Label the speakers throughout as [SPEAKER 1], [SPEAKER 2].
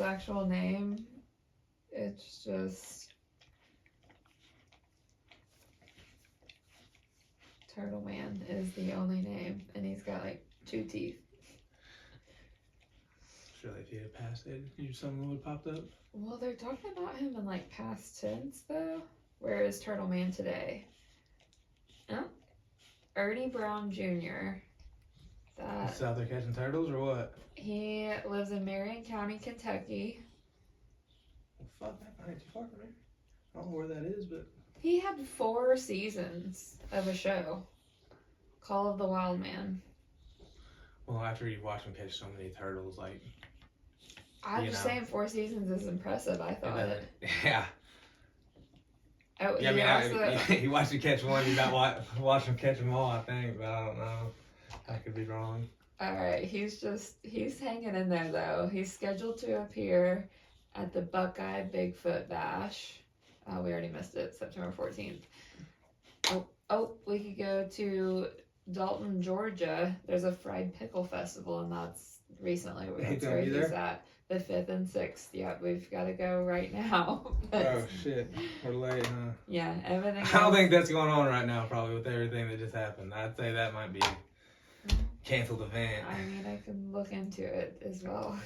[SPEAKER 1] actual name. It's just Turtle Man is the only name, and he's got like 2 teeth.
[SPEAKER 2] Surely if he had passed it, something would have popped up.
[SPEAKER 1] Well, they're talking about him in like past tense though. Where is Turtle Man today? Oh, Ernie Brown Jr.
[SPEAKER 2] He's out there catching turtles or what?
[SPEAKER 1] He lives in Marion County, Kentucky.
[SPEAKER 2] Well, fuck, that ain't too far from here. I don't know where that is, but...
[SPEAKER 1] He had 4 seasons of a show. Call of the Wild Man.
[SPEAKER 2] Well, after you watch him catch so many turtles, like...
[SPEAKER 1] I'm just saying 4 seasons is impressive, I thought.
[SPEAKER 2] Yeah.
[SPEAKER 1] Oh,
[SPEAKER 2] yeah, you watch him catch one, you not watch him catch them all, I think, but I don't know. I could be wrong.
[SPEAKER 1] Alright, he's hanging in there, though. He's scheduled to appear at the Buckeye Bigfoot Bash. Oh, we already missed it, September 14th. Oh, we could go to Dalton, Georgia. There's a fried pickle festival, and that's recently where he's at. The 5th and 6th. Yep, we've got to go right now.
[SPEAKER 2] Oh, shit. We're late, huh?
[SPEAKER 1] Yeah, everything
[SPEAKER 2] I don't think that's going on right now, probably, with everything that just happened. I'd say that might be a canceled event.
[SPEAKER 1] I mean, I can look into it as well.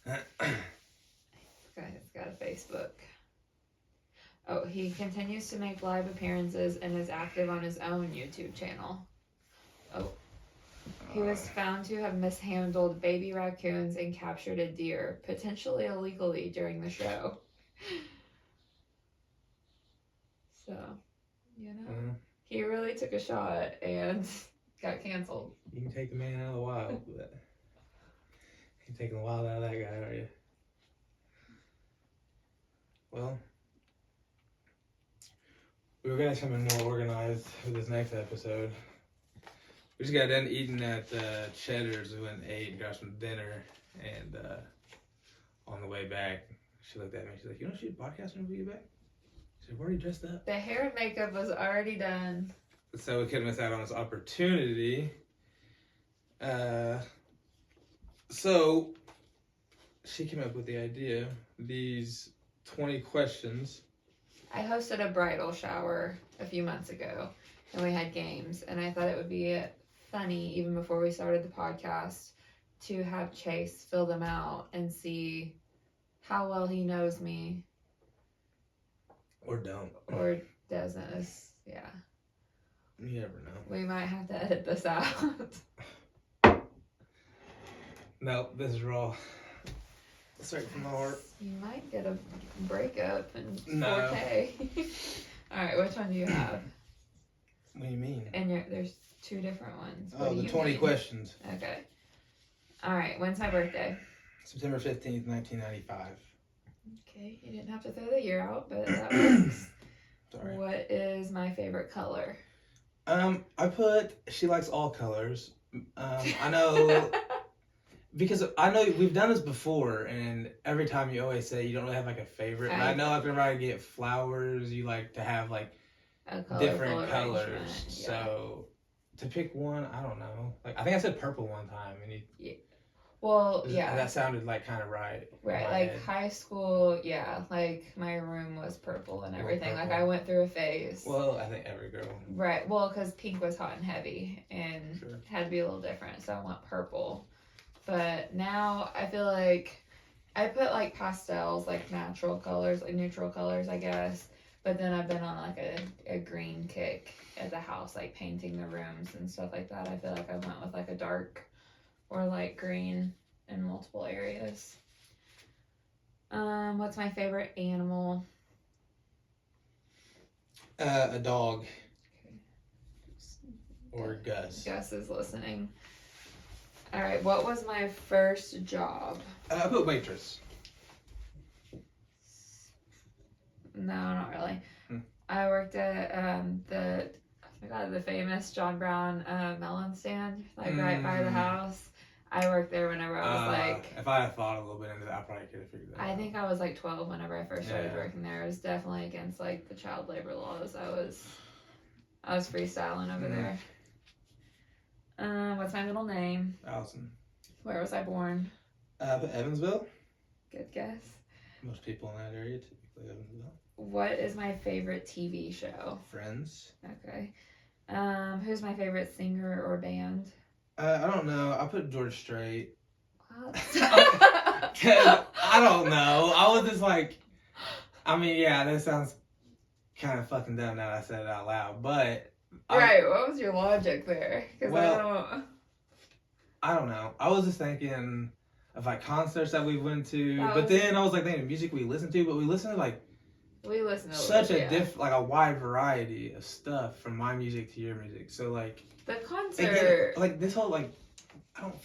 [SPEAKER 1] It's got a Facebook. Oh, he continues to make live appearances and is active on his own YouTube channel. Oh. He was found to have mishandled baby raccoons and captured a deer, potentially illegally, during the show. So, he really took a shot and got canceled.
[SPEAKER 2] You can take the man out of the wild, but you're taking the wild out of that guy, are you? Well, we were going to have something more organized for this next episode. We just got done eating at Cheddar's. We went and ate and got some dinner. And on the way back, she looked at me. She's like, "You don't shoot podcasting when we get back?" I said, "We're already dressed up."
[SPEAKER 1] The hair and makeup was already done.
[SPEAKER 2] So we couldn't miss out on this opportunity. So she came up with the idea. These 20 questions.
[SPEAKER 1] I hosted a bridal shower a few months ago. And we had games. And I thought it would be funny, even before we started the podcast, to have Chase fill them out and see how well he knows me.
[SPEAKER 2] Or don't.
[SPEAKER 1] Or doesn't. Yeah.
[SPEAKER 2] You never know.
[SPEAKER 1] We might have to edit this out.
[SPEAKER 2] No, this is raw. Straight from the heart.
[SPEAKER 1] You might get a breakup in 4K.
[SPEAKER 2] No.
[SPEAKER 1] Alright, which one do you have?
[SPEAKER 2] What do you mean?
[SPEAKER 1] And there's 2 different ones.
[SPEAKER 2] Oh, the 20 questions.
[SPEAKER 1] Okay. Alright, when's my birthday?
[SPEAKER 2] September 15th, 1995.
[SPEAKER 1] Okay, you didn't have to throw the year out, but that works.
[SPEAKER 2] Sorry.
[SPEAKER 1] What is my favorite color?
[SPEAKER 2] I put, she likes all colors. I know, because I know we've done this before, and every time you always say you don't really have like a favorite. But I know like whenever I get flowers, you like to have like different colors. Yeah. So to pick one, I don't know. Like I think I said purple one time, and that sounded like kind of right.
[SPEAKER 1] Right, like head. High school, yeah. Like my room was purple and everything. Like I went through a phase.
[SPEAKER 2] Well, I think every girl.
[SPEAKER 1] Right. Well, because pink was hot and heavy and had to be a little different, so I went purple. But now I feel like I put like pastels, like natural colors, like neutral colors, I guess. But then I've been on like a green kick at the house, like painting the rooms and stuff like that. I feel like I went with like a dark or light green in multiple areas. What's my favorite animal?
[SPEAKER 2] A dog. Okay. Or Gus.
[SPEAKER 1] Gus is listening. All right, what was my first job?
[SPEAKER 2] I put waitress.
[SPEAKER 1] No, not really. I worked at the famous John Brown melon stand, like right by the house. I worked there whenever I was like...
[SPEAKER 2] If I had thought a little bit into that, I probably could have figured that out.
[SPEAKER 1] I think I was like 12 whenever I first started working there. It was definitely against like the child labor laws. I was freestyling over there. What's my middle name?
[SPEAKER 2] Allison.
[SPEAKER 1] Where was I born?
[SPEAKER 2] Evansville.
[SPEAKER 1] Good guess.
[SPEAKER 2] Most people in that area typically live in Bell.
[SPEAKER 1] What is my favorite TV show?
[SPEAKER 2] Friends.
[SPEAKER 1] Okay. Who's my favorite singer or band?
[SPEAKER 2] I don't know. I put George Strait.
[SPEAKER 1] What?
[SPEAKER 2] Cause I don't know. I was just like, I mean, yeah, that sounds kind of fucking dumb now that I said it out loud, but.
[SPEAKER 1] Right, what was your logic there? Because
[SPEAKER 2] well, I don't know. I was just thinking of like concerts that we went to, but then I was like thinking music we listened to, but we listened to like such a like a wide variety of stuff from my music to your music. So like
[SPEAKER 1] the concert,
[SPEAKER 2] like this whole like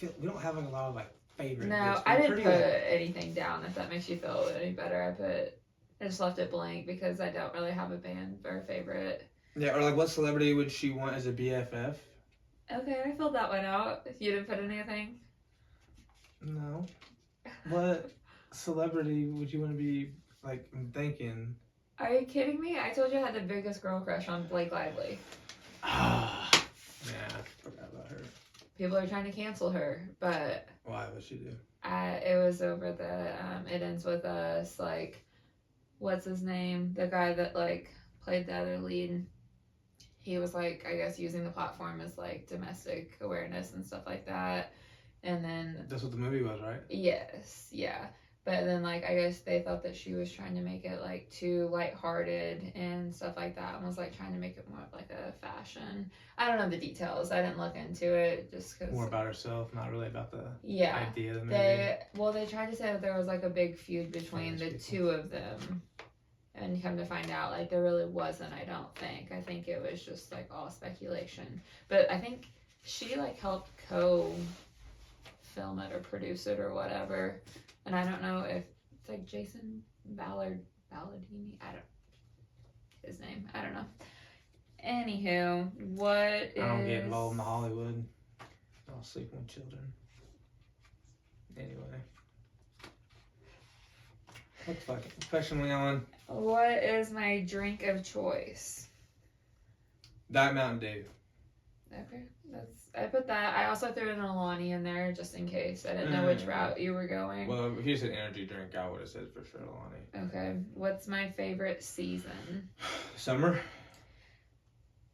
[SPEAKER 2] we don't have like a lot of like favorites.
[SPEAKER 1] No, I didn't put anything down. If that makes you feel any better, I just left it blank because I don't really have a band or a favorite.
[SPEAKER 2] Yeah, or like what celebrity would she want as a BFF?
[SPEAKER 1] Okay, I filled that one out. You didn't put anything?
[SPEAKER 2] No. What celebrity would you want to be, like, I'm thinking?
[SPEAKER 1] Are you kidding me? I told you I had the biggest girl crush on Blake Lively.
[SPEAKER 2] Ah. Yeah, I forgot about her.
[SPEAKER 1] People are trying to cancel her, but...
[SPEAKER 2] Why? What'd she do?
[SPEAKER 1] It was over the, It Ends With Us, like, what's his name? The guy that, like, played the other lead. He was, like, I guess using the platform as, like, domestic awareness and stuff like that. And then...
[SPEAKER 2] That's what the movie was, right?
[SPEAKER 1] Yes, yeah. But then, like, I guess they thought that she was trying to make it, like, too lighthearted and stuff like that. And was, like, trying to make it more of, like, a fashion. I don't know the details. I didn't look into it just because...
[SPEAKER 2] More about herself, not really about the idea of the movie.
[SPEAKER 1] They tried to say that there was, like, a big feud between the two of them. And come to find out, like, there really wasn't, I don't think. I think it was just, like, all speculation. But I think she, like, helped film it or produce it or whatever. And I don't know if it's, like, Jason Balladini. His name. I don't know. Anywho, I
[SPEAKER 2] don't get involved in the Hollywood. I'll sleep with children. Anyway. What fucking question we on?
[SPEAKER 1] What is my drink of choice?
[SPEAKER 2] Diet Mountain Dew.
[SPEAKER 1] Okay, I put that. I also threw an Alani in there just in case. I didn't know which route you were going.
[SPEAKER 2] Well, if you said energy drink, I would have said for sure Alani.
[SPEAKER 1] Okay, what's my favorite season?
[SPEAKER 2] Summer.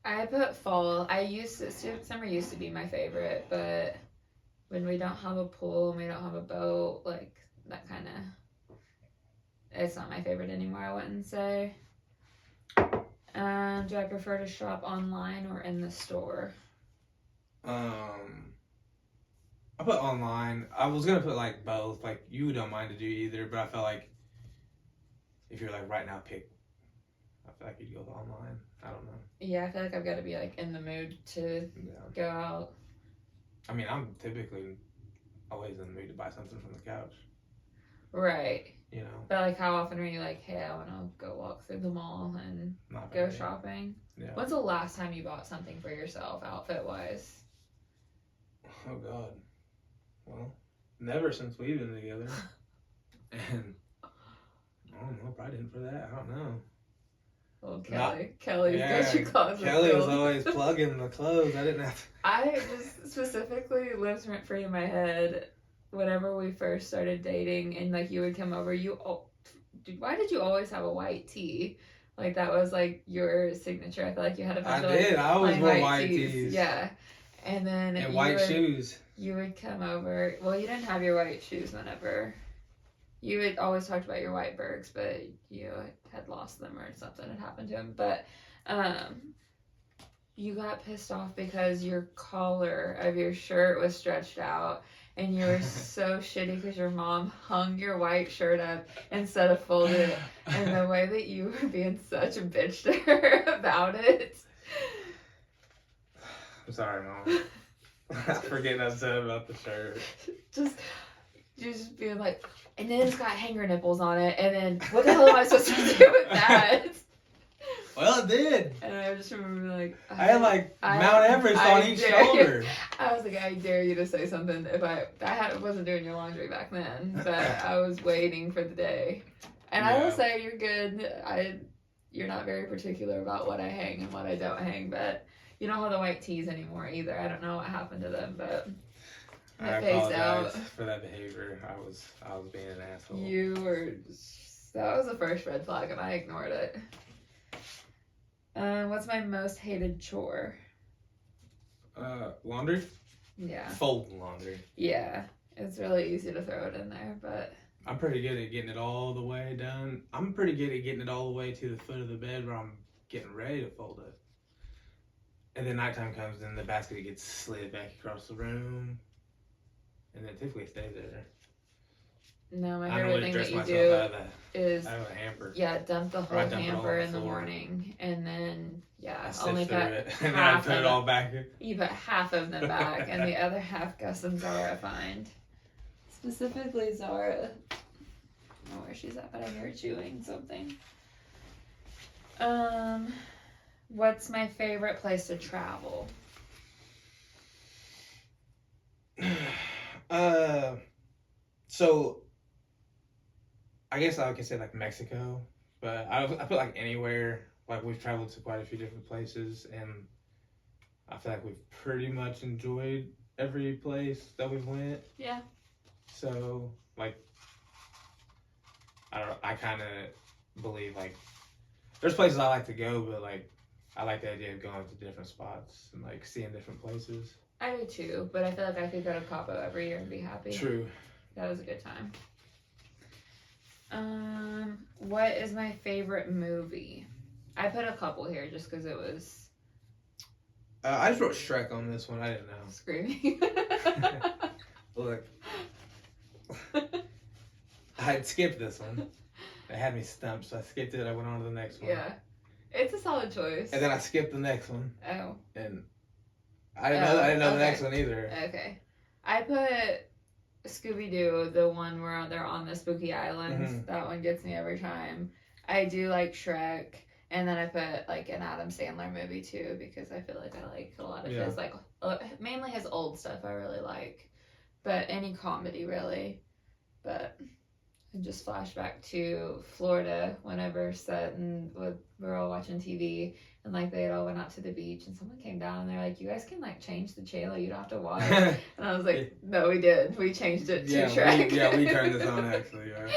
[SPEAKER 1] I put fall. Summer used to be my favorite, but when we don't have a pool and we don't have a boat, like that kind of. It's not my favorite anymore, I wouldn't say. Do I prefer to shop online or in the store?
[SPEAKER 2] I put online. I was gonna put like both. Like you don't mind to do either, but I felt like if you're like right now pick, I feel like you'd go online. I don't know.
[SPEAKER 1] Yeah, I feel like I've got to be like in the mood to go out.
[SPEAKER 2] I mean, I'm typically always in the mood to buy something from the couch.
[SPEAKER 1] Right.
[SPEAKER 2] You know.
[SPEAKER 1] But like, how often are you like, hey, I want to go walk through the mall and go shopping?
[SPEAKER 2] Yeah.
[SPEAKER 1] When's the last time you bought something for yourself, outfit-wise?
[SPEAKER 2] Oh, God. Well, never since we've been together. And, I don't know, probably didn't for that. I don't know.
[SPEAKER 1] Well, Kelly's got your closet.
[SPEAKER 2] Kelly was always plugging the clothes. I didn't have to.
[SPEAKER 1] I just specifically lives rent-free in my head whenever we first started dating and like you would come over, why did you always have a white tee? Like that was like your signature. I feel like you had a bunch of
[SPEAKER 2] I always wore white tees.
[SPEAKER 1] Yeah. And then
[SPEAKER 2] white shoes.
[SPEAKER 1] You would come over. Well, you didn't have your white shoes whenever. You had always talked about your white Bergs, but you had lost them or something had happened to them. But you got pissed off because your collar of your shirt was stretched out. And you were so shitty because your mom hung your white shirt up instead of folded it. And the way that you were being such a bitch to her about it.
[SPEAKER 2] I'm sorry, Mom. I forget what I said about the shirt.
[SPEAKER 1] Just being like, and then it's got hanger nipples on it. And then what the hell am I supposed to do with that?
[SPEAKER 2] Well, it did.
[SPEAKER 1] And I just remember like
[SPEAKER 2] I had like Mount Everest on each shoulder.
[SPEAKER 1] I was like, I dare you to say something. If I wasn't doing your laundry back then, but I was waiting for the day. And I will say you're good. You're not very particular about what I hang and what I don't hang, but you don't have the white tees anymore either. I don't know what happened to them, but
[SPEAKER 2] I apologize for that behavior. I was being an asshole.
[SPEAKER 1] You were. That was the first red flag, and I ignored it. What's my most hated chore?
[SPEAKER 2] Laundry.
[SPEAKER 1] Yeah.
[SPEAKER 2] Folding laundry.
[SPEAKER 1] Yeah, it's really easy to throw it in there, but
[SPEAKER 2] I'm pretty good at getting it all the way done. I'm pretty good at getting it all the way to the foot of the bed where I'm getting ready to fold it. And then nighttime comes and the basket gets slid back across the room. And then typically stays there.
[SPEAKER 1] No, my favorite thing that you do is
[SPEAKER 2] out of a hamper.
[SPEAKER 1] Yeah, dump the whole hamper in the morning, and then
[SPEAKER 2] only put half and then I put it all back.
[SPEAKER 1] You put half of them back, and the other half Gus and Zara find. Specifically Zara. I don't know where she's at, but I hear her chewing something. What's my favorite place to travel?
[SPEAKER 2] So I guess I could say like Mexico, but I put like anywhere. Like we've traveled to quite a few different places, and I feel like we've pretty much enjoyed every place that we've went.
[SPEAKER 1] Yeah.
[SPEAKER 2] So like, I kind of believe like there's places I like to go, but like I like the idea of going to different spots and like seeing different places.
[SPEAKER 1] I do too, but I feel like I could go to Cabo every year and be happy.
[SPEAKER 2] True.
[SPEAKER 1] That was a good time. What is my favorite movie? I put a couple here just because it was...
[SPEAKER 2] I just wrote Shrek on this one. I didn't know.
[SPEAKER 1] Screaming.
[SPEAKER 2] Look. I had skipped this one. It had me stumped, so I skipped it. I went on to the next one.
[SPEAKER 1] Yeah. It's a solid choice.
[SPEAKER 2] And then I skipped the next one.
[SPEAKER 1] Oh.
[SPEAKER 2] And I didn't know the next one either.
[SPEAKER 1] Okay. I put Scooby-Doo, the one where they're on the spooky island. Mm-hmm. That one gets me every time. I do like Shrek. And then I put like an Adam Sandler movie too, because I feel like I like a lot of his, like mainly his old stuff I really like. But any comedy really. But I just flash back to Florida whenever we're all watching TV and like they had all went out to the beach and someone came down and they're like, you guys can like change the channel, you don't have to watch. And I was like, no, we did. We changed it to Shrek.
[SPEAKER 2] We turned this on actually, yeah.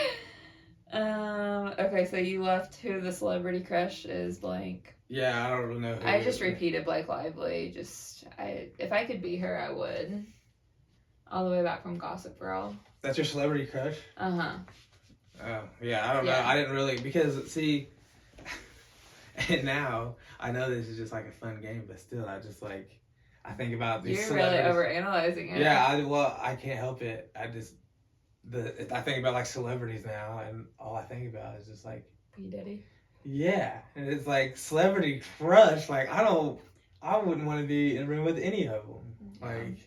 [SPEAKER 1] Okay, so you left who the celebrity crush is blank.
[SPEAKER 2] Yeah, I don't really know who.
[SPEAKER 1] I just repeated Blake Lively. If I could be her, I would. All the way back from Gossip Girl.
[SPEAKER 2] That's your celebrity crush?
[SPEAKER 1] Uh-huh.
[SPEAKER 2] Oh, yeah, I don't know. I didn't really, because, see, and now, I know this is just like a fun game, but still, I just like, I think about these celebrities.
[SPEAKER 1] You're really overanalyzing it.
[SPEAKER 2] Yeah, I can't help it. I think about like celebrities now, and all I think about is just like
[SPEAKER 1] P. Diddy.
[SPEAKER 2] Yeah, and it's like celebrity crush. Like I wouldn't want to be in a room with any of them. Like,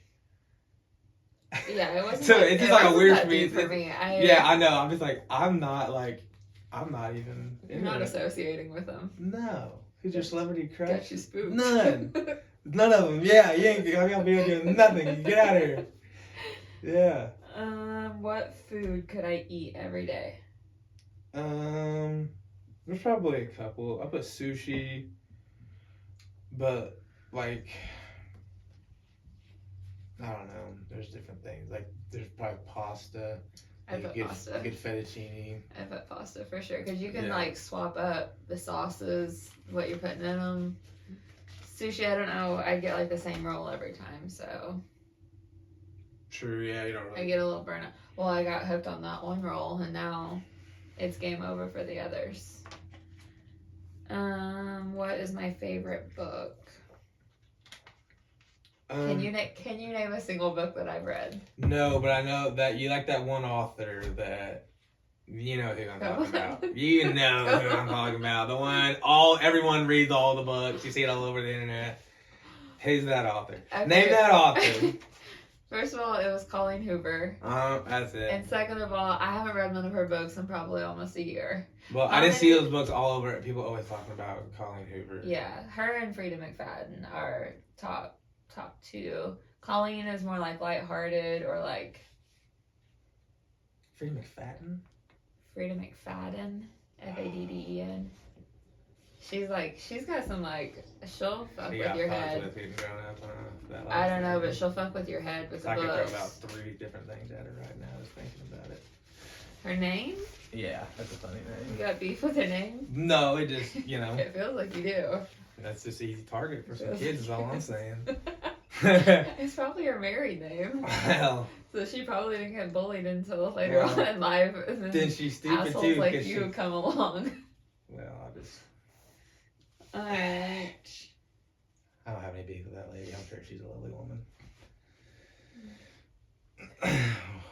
[SPEAKER 1] yeah, it wasn't.
[SPEAKER 2] So it's just like a weird
[SPEAKER 1] for me.
[SPEAKER 2] Yeah, I know. I'm just like I'm not even.
[SPEAKER 1] You're not associating with them.
[SPEAKER 2] No, who's your celebrity crush?
[SPEAKER 1] Got you spooked.
[SPEAKER 2] None of them. Yeah, you ain't gonna be able to do nothing. Get out of here. Yeah.
[SPEAKER 1] What food could I eat every day?
[SPEAKER 2] There's probably a couple. I put sushi, but like, I don't know. There's different things. Like, there's probably pasta.
[SPEAKER 1] I put pasta.
[SPEAKER 2] Good fettuccine.
[SPEAKER 1] I put pasta for sure because you can like swap up the sauces, what you're putting in them. Sushi, I don't know. I get like the same roll every time, so.
[SPEAKER 2] True, yeah, you don't really...
[SPEAKER 1] I get a little burnout. Well, I got hooked on that one roll, and now it's game over for the others. What is my favorite book? Can you name a single book that I've read?
[SPEAKER 2] No, but I know that you like that one author that... You know who I'm talking about. You know who I'm talking about. The one, everyone reads all the books. You see it all over the internet. Who's that author? Okay. Name that author.
[SPEAKER 1] First of all, it was Colleen Hoover.
[SPEAKER 2] That's it.
[SPEAKER 1] And second of all, I haven't read none of her books in probably almost a year.
[SPEAKER 2] Well, I didn't see those books all over. People always talking about Colleen Hoover.
[SPEAKER 1] Yeah, her and Frida McFadden are top two. Colleen is more like lighthearted or like...
[SPEAKER 2] Frida McFadden?
[SPEAKER 1] Frida McFadden. F-A-D-D-E-N. She's got some like, she'll fuck with your head. I don't know, but she'll fuck with your head with the books.
[SPEAKER 2] I could throw about 3 different things at her right now just thinking about it.
[SPEAKER 1] Her name?
[SPEAKER 2] Yeah, that's a funny name.
[SPEAKER 1] You got beef with her name?
[SPEAKER 2] No, it just, you know.
[SPEAKER 1] It feels like you do.
[SPEAKER 2] That's just an easy target for some kids is all I'm saying.
[SPEAKER 1] It's probably her married name.
[SPEAKER 2] Well.
[SPEAKER 1] So she probably didn't get bullied until later on in life. And
[SPEAKER 2] then she's stupid
[SPEAKER 1] assholes
[SPEAKER 2] too.
[SPEAKER 1] like you come along.
[SPEAKER 2] Well, I just...
[SPEAKER 1] Alright.
[SPEAKER 2] I don't have any beef with that lady. I'm sure she's a lovely woman.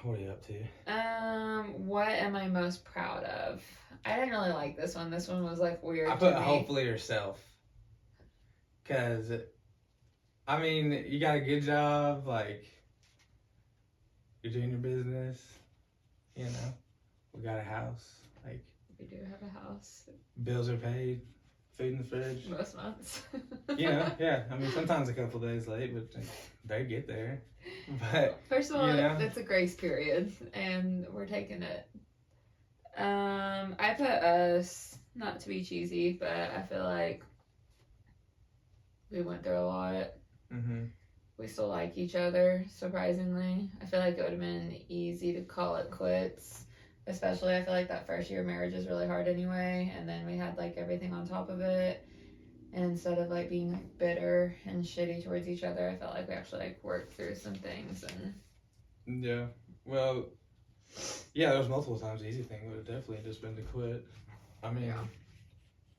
[SPEAKER 2] What are you up to?
[SPEAKER 1] What am I most proud of? I didn't really like this one. This one was like weird.
[SPEAKER 2] I put
[SPEAKER 1] to me.
[SPEAKER 2] hopefully yourself. Cause, I mean, you got a good job. Like, you're doing your business. You know, we got a house. Like,
[SPEAKER 1] we do have a house.
[SPEAKER 2] Bills are paid. Food in the fridge.
[SPEAKER 1] Most months.
[SPEAKER 2] You know, yeah. I mean, sometimes a couple days late, but they get there. But
[SPEAKER 1] first of all,
[SPEAKER 2] you know,
[SPEAKER 1] it's a grace period, and we're taking it. I put us, not to be cheesy, but I feel like we went through a lot.
[SPEAKER 2] Mm-hmm.
[SPEAKER 1] We still like each other, surprisingly. I feel like it would have been easy to call it quits. Especially, I feel like that first year of marriage is really hard anyway, and then we had like everything on top of it. And instead of like being like bitter and shitty towards each other, I felt like we actually like worked through some things. And
[SPEAKER 2] yeah, well, yeah, there was multiple times the easy thing would have definitely just been to quit. I mean,
[SPEAKER 1] yeah.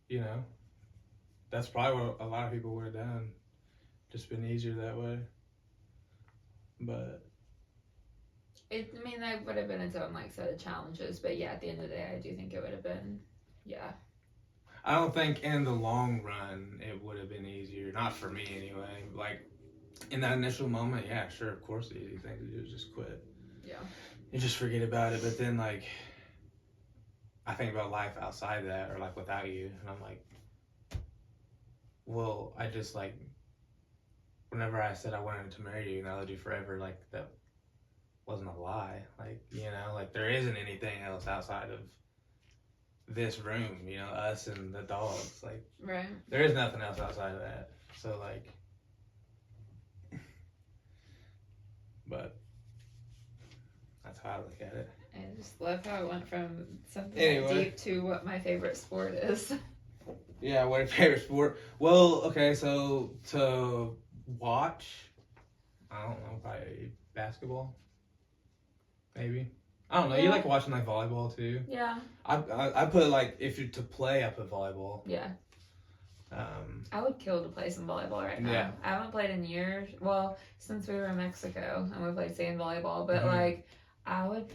[SPEAKER 2] You know, that's probably what a lot of people would have done. Just been easier that way. But
[SPEAKER 1] that would have been its own like set of challenges, but yeah, at the end of the day, I do think it would have been, yeah.
[SPEAKER 2] I don't think in the long run it would have been easier. Not for me anyway. Like in that initial moment, yeah, sure, of course the easy thing to do is just quit.
[SPEAKER 1] Yeah.
[SPEAKER 2] You just forget about it, but then like I think about life outside that or like without you, and I'm like, well, I just like whenever I said I wanted to marry you and I loved you forever, like that wasn't a lie. Like, you know, like there isn't anything else outside of this room, you know, us and the dogs. Like,
[SPEAKER 1] right.
[SPEAKER 2] There is nothing else outside of that. So, like, but that's how I look at it.
[SPEAKER 1] I just love how it went from something deep to what my favorite sport is.
[SPEAKER 2] Yeah, what your favorite sport? Well, okay, so to watch, I don't know, probably basketball. Maybe. I don't know. Yeah. You like watching like volleyball too?
[SPEAKER 1] Yeah.
[SPEAKER 2] I put like if you're to play, I put volleyball.
[SPEAKER 1] Yeah. I would kill to play some volleyball right now.
[SPEAKER 2] Yeah.
[SPEAKER 1] I haven't played in years. Well, since we were in Mexico and we played sand volleyball, but like I would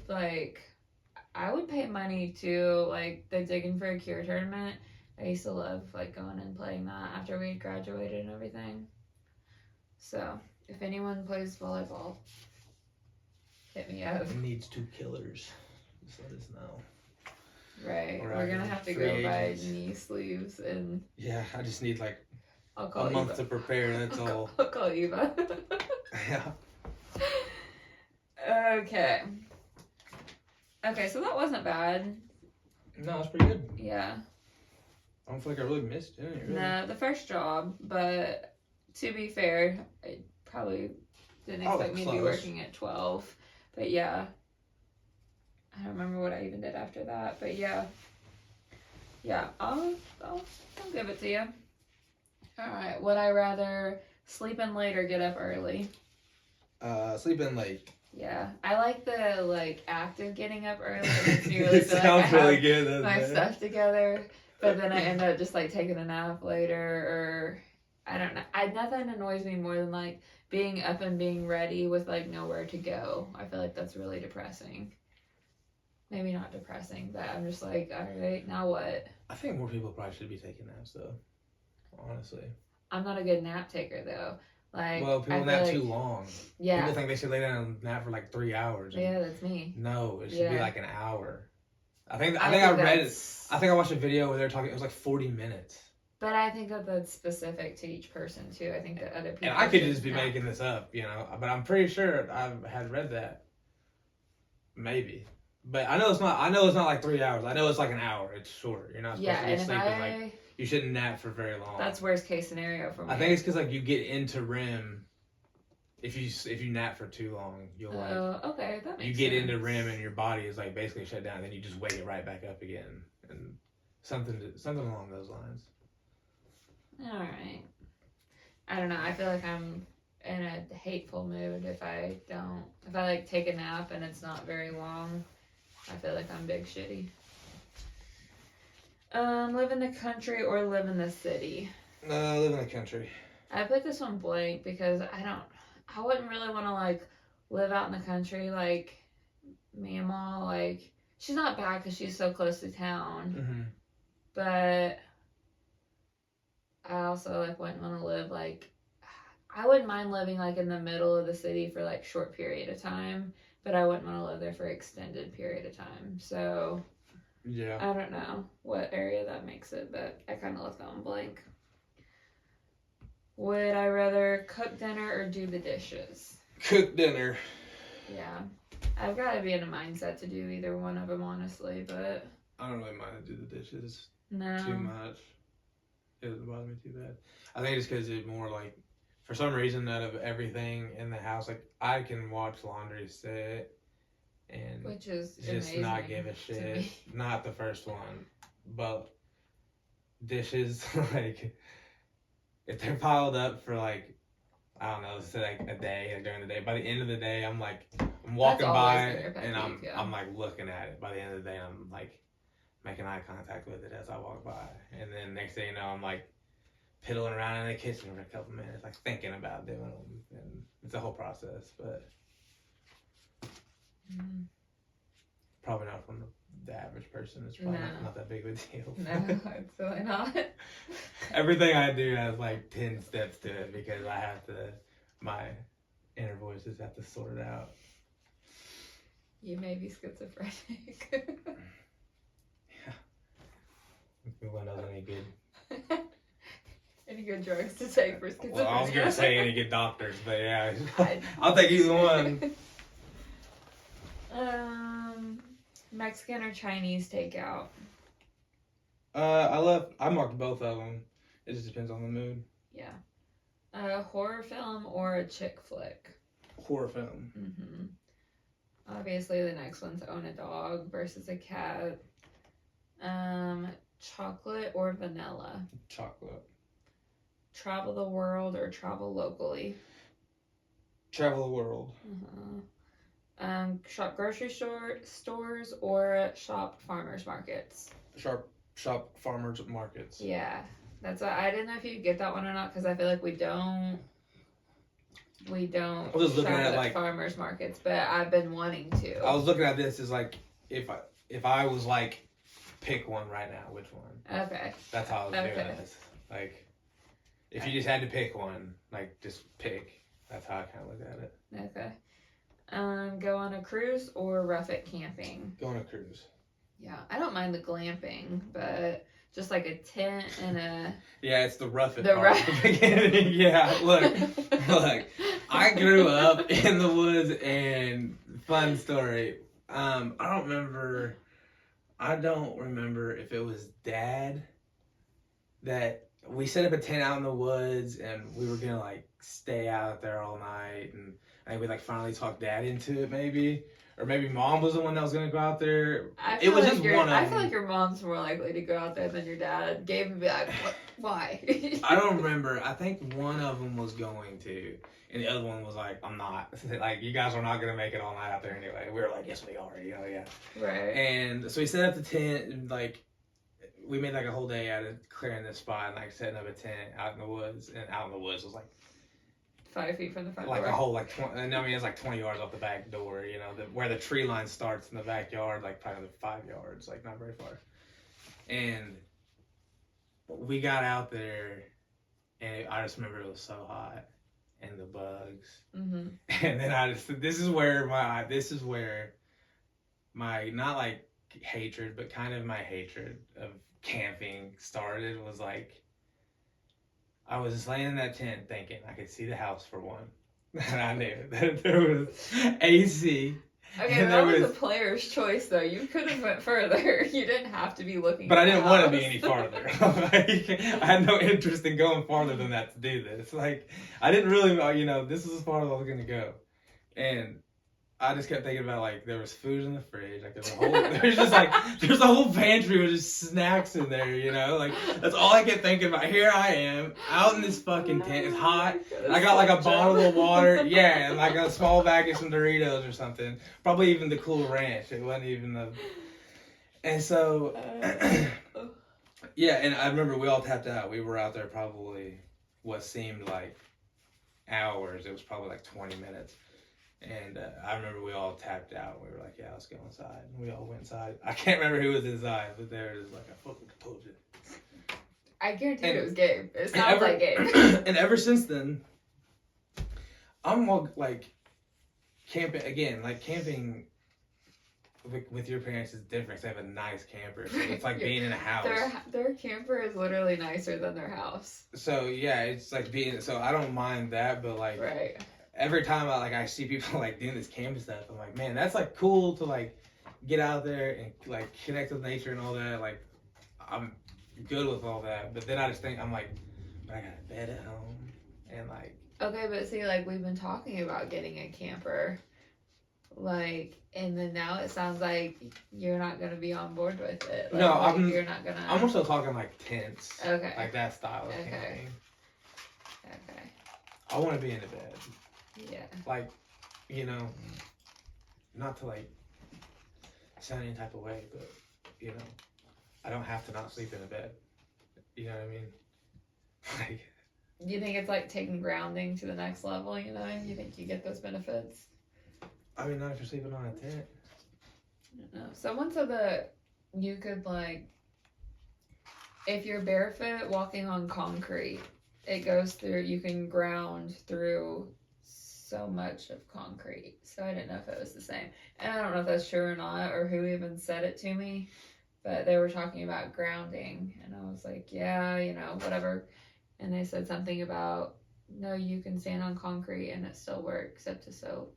[SPEAKER 1] pay money to like the Digging for a Cure tournament. I used to love like going and playing that after we had graduated and everything. So if anyone plays volleyball, hit me up.
[SPEAKER 2] It needs 2 killers. Just let us know.
[SPEAKER 1] Right. We're gonna have to go buy knee sleeves and.
[SPEAKER 2] Yeah, I just need like
[SPEAKER 1] a
[SPEAKER 2] month to prepare. That's all.
[SPEAKER 1] I'll call Eva.
[SPEAKER 2] Yeah.
[SPEAKER 1] Okay. Okay, so that wasn't bad.
[SPEAKER 2] No, that's pretty good.
[SPEAKER 1] Yeah.
[SPEAKER 2] I don't feel like I really missed it. Really.
[SPEAKER 1] No, the first job, but to be fair, I probably didn't expect me to be working at 12. But yeah. I don't remember what I even did after that, but yeah. Yeah, I'll give it to you. Alright, would I rather sleep in late or get up early?
[SPEAKER 2] Sleep in late.
[SPEAKER 1] Yeah, I like the like act of getting up early. It makes me really feel
[SPEAKER 2] sounds
[SPEAKER 1] like I
[SPEAKER 2] really
[SPEAKER 1] have
[SPEAKER 2] good, doesn't
[SPEAKER 1] my
[SPEAKER 2] it?
[SPEAKER 1] stuff together. But then I end up just like taking a nap later, or I don't know. Nothing annoys me more than like being up and being ready with like nowhere to go. I feel like that's really depressing. Maybe not depressing, but I'm just like, all right, now what?
[SPEAKER 2] I think more people probably should be taking naps though. Honestly.
[SPEAKER 1] I'm not a good nap taker though. Like,
[SPEAKER 2] well, people nap too long.
[SPEAKER 1] Yeah.
[SPEAKER 2] People think they should lay down and nap for like 3 hours.
[SPEAKER 1] Yeah, that's me.
[SPEAKER 2] No, it should be like an hour. I think I watched a video where they're talking. It was like 40 minutes.
[SPEAKER 1] But I think that that's specific to each person too. I think that other people.
[SPEAKER 2] And I could just be making this up, you know. But I'm pretty sure I had read that. Maybe. But I know it's not. I know it's not like 3 hours. I know it's like an hour. It's short. You're not supposed to be sleeping like. You shouldn't nap for very long.
[SPEAKER 1] That's worst case scenario for me.
[SPEAKER 2] I think it's because like you get into REM if you nap for too long, you'll
[SPEAKER 1] okay, that makes
[SPEAKER 2] you get
[SPEAKER 1] sense.
[SPEAKER 2] into REM and your body is like basically shut down, and then you just wake it right back up again, and something along those lines.
[SPEAKER 1] All right. I don't know. I feel like I'm in a hateful mood if I like take a nap and it's not very long. I feel like I'm big shitty. Live in the country or live in the city?
[SPEAKER 2] Live in the country.
[SPEAKER 1] I put this one blank because I wouldn't really want to like live out in the country. Like Mama, like she's not bad because she's so close to town,
[SPEAKER 2] Mm-hmm.
[SPEAKER 1] but I also like wouldn't want to live like I wouldn't mind living like in the middle of the city for like short period of time, but I wouldn't want to live there for extended period of time. So
[SPEAKER 2] yeah,
[SPEAKER 1] I don't know what area that makes it, but I kind of left that one blank. Would I rather cook dinner or do the dishes?
[SPEAKER 2] Cook dinner.
[SPEAKER 1] Yeah, I've got to be in a mindset to do either one of them, honestly. But
[SPEAKER 2] I don't really mind to do the dishes.
[SPEAKER 1] No.
[SPEAKER 2] Too much. It doesn't bother me too bad. I think it's because it's more like, for some reason, out of everything in the house, like I can watch laundry sit and
[SPEAKER 1] which is
[SPEAKER 2] just not give a shit. Not the first one, but dishes, like if they're piled up for like, I don't know, let's say like a day, like during the day. By the end of the day, I'm walking by and I'm like looking at it. By the end of the day, I'm like making eye contact with it as I walk by, and then next thing you know, I'm like piddling around in the kitchen for a couple minutes, like thinking about doing them, and it's a whole process, but probably not from the average person. It's probably not that big of a deal.
[SPEAKER 1] No, it's really not.
[SPEAKER 2] Everything I do has like 10 steps to it because my inner voices have to sort it out.
[SPEAKER 1] You may be schizophrenic.
[SPEAKER 2] Yeah. When knows any good?
[SPEAKER 1] Any good drugs to take for schizophrenia?
[SPEAKER 2] Well, I was gonna say any good doctors, but yeah, I'll take either one.
[SPEAKER 1] Mexican or Chinese takeout?
[SPEAKER 2] I marked both of them. It just depends on the mood.
[SPEAKER 1] Yeah. A horror film or a chick flick?
[SPEAKER 2] Horror film.
[SPEAKER 1] Mm-hmm. Obviously, the next one's own a dog versus a cat. Chocolate or vanilla?
[SPEAKER 2] Chocolate.
[SPEAKER 1] Travel the world or travel locally?
[SPEAKER 2] Travel the world.
[SPEAKER 1] Shop grocery stores or shop farmers markets?
[SPEAKER 2] Shop farmers markets.
[SPEAKER 1] Yeah, that's why I didn't know if you get that one or not because I feel like we don't. I was looking at like farmers markets, but I've been wanting to.
[SPEAKER 2] I was looking at this as like if I was like pick one right now, which one?
[SPEAKER 1] Okay.
[SPEAKER 2] That's how I was doing this. Like if you just had to pick one, like just pick. That's how I kind of look at it.
[SPEAKER 1] Okay. Go on a cruise or rough it camping?
[SPEAKER 2] Go on a cruise.
[SPEAKER 1] Yeah, I don't mind the glamping, but just like a tent and a...
[SPEAKER 2] Yeah, it's the rough it part at the beginning. Yeah, look, I grew up in the woods, and fun story. I don't remember if it was Dad that we set up a tent out in the woods, and we were gonna like stay out there all night, and I think we like finally talked Dad into it, maybe. Or maybe Mom was the one that was gonna go out there. It was just one of them.
[SPEAKER 1] I feel like your mom's more likely to go out there than your dad. Gabe would be like, why?
[SPEAKER 2] I don't remember. I think one of them was going to, and the other one was like, I'm not. Like, you guys are not gonna make it all night out there anyway. We were like, yes, we are. You know, yeah.
[SPEAKER 1] Right.
[SPEAKER 2] And so we set up the tent, and like, we made like a whole day out of clearing this spot and like setting up a tent out in the woods. And out in the woods was like
[SPEAKER 1] 5 feet from the front
[SPEAKER 2] door.
[SPEAKER 1] Like
[SPEAKER 2] a whole, like, 20, I mean, it's like 20 yards off the back door, you know, where the tree line starts in the backyard, like probably 5 yards, like not very far. And we got out there, and I just remember it was so hot, and the bugs. Mm-hmm. And then this is where my, not like hatred, but kind of my hatred of camping started, was like, I was just laying in that tent thinking I could see the house for one. And I knew that there was AC
[SPEAKER 1] Okay, that was a player's choice, though. You could have went further. You didn't have to be looking.
[SPEAKER 2] But I didn't want to be any farther. Like, I had no interest in going farther than that to do this. Like, I didn't really, this is as far as I was gonna go, and I just kept thinking about, like, there was food in the fridge. Like, there's a whole pantry with just snacks in there, Like, that's all I kept thinking about. Here I am, out in this fucking tent. It's hot. I got, like, a bottle of water. Yeah, and, like, a small bag of some Doritos or something. Probably even the Cool Ranch. It wasn't even the... And so... yeah, and I remember we all tapped out. We were out there probably what seemed like hours. It was probably like 20 minutes. And I remember we all tapped out. We were like, yeah, let's go inside. And we all went inside. I can't remember who was inside, but there was like, I fucking told you.
[SPEAKER 1] I guarantee it was Gabe. It sounds like Gabe.
[SPEAKER 2] And ever since then, I'm more like camping, again, like camping with your parents is different. They have a nice camper. So it's like being in a house.
[SPEAKER 1] Their camper is literally nicer than their house.
[SPEAKER 2] So yeah, it's like so I don't mind that, but like...
[SPEAKER 1] Right.
[SPEAKER 2] Every time I see people like doing this camping stuff, I'm like, man, that's like cool to like get out there and like connect with nature and all that. Like, I'm good with all that, but then I just think I'm like, but I got a bed at home and like.
[SPEAKER 1] Okay, but see, like we've been talking about getting a camper, like, and then now it sounds like you're not gonna be on board with it. Like,
[SPEAKER 2] no,
[SPEAKER 1] you're not gonna.
[SPEAKER 2] I'm also talking like tents.
[SPEAKER 1] Okay.
[SPEAKER 2] Like that style of camping.
[SPEAKER 1] Okay.
[SPEAKER 2] I want to be in the bed.
[SPEAKER 1] Yeah.
[SPEAKER 2] Like, not to like sound any type of way, but I don't have to not sleep in a bed. You know what I mean? Like.
[SPEAKER 1] You think it's like taking grounding to the next level? You think you get those benefits?
[SPEAKER 2] I mean, not if you're sleeping on a tent.
[SPEAKER 1] I don't know. Someone said that you could like, if you're barefoot walking on concrete, it goes through. You can ground through so much of concrete. So I didn't know if it was the same. And I don't know if that's true or not, or who even said it to me, but they were talking about grounding, and I was like, yeah, whatever. And they said something about, no, you can stand on concrete and it still works, except to soap.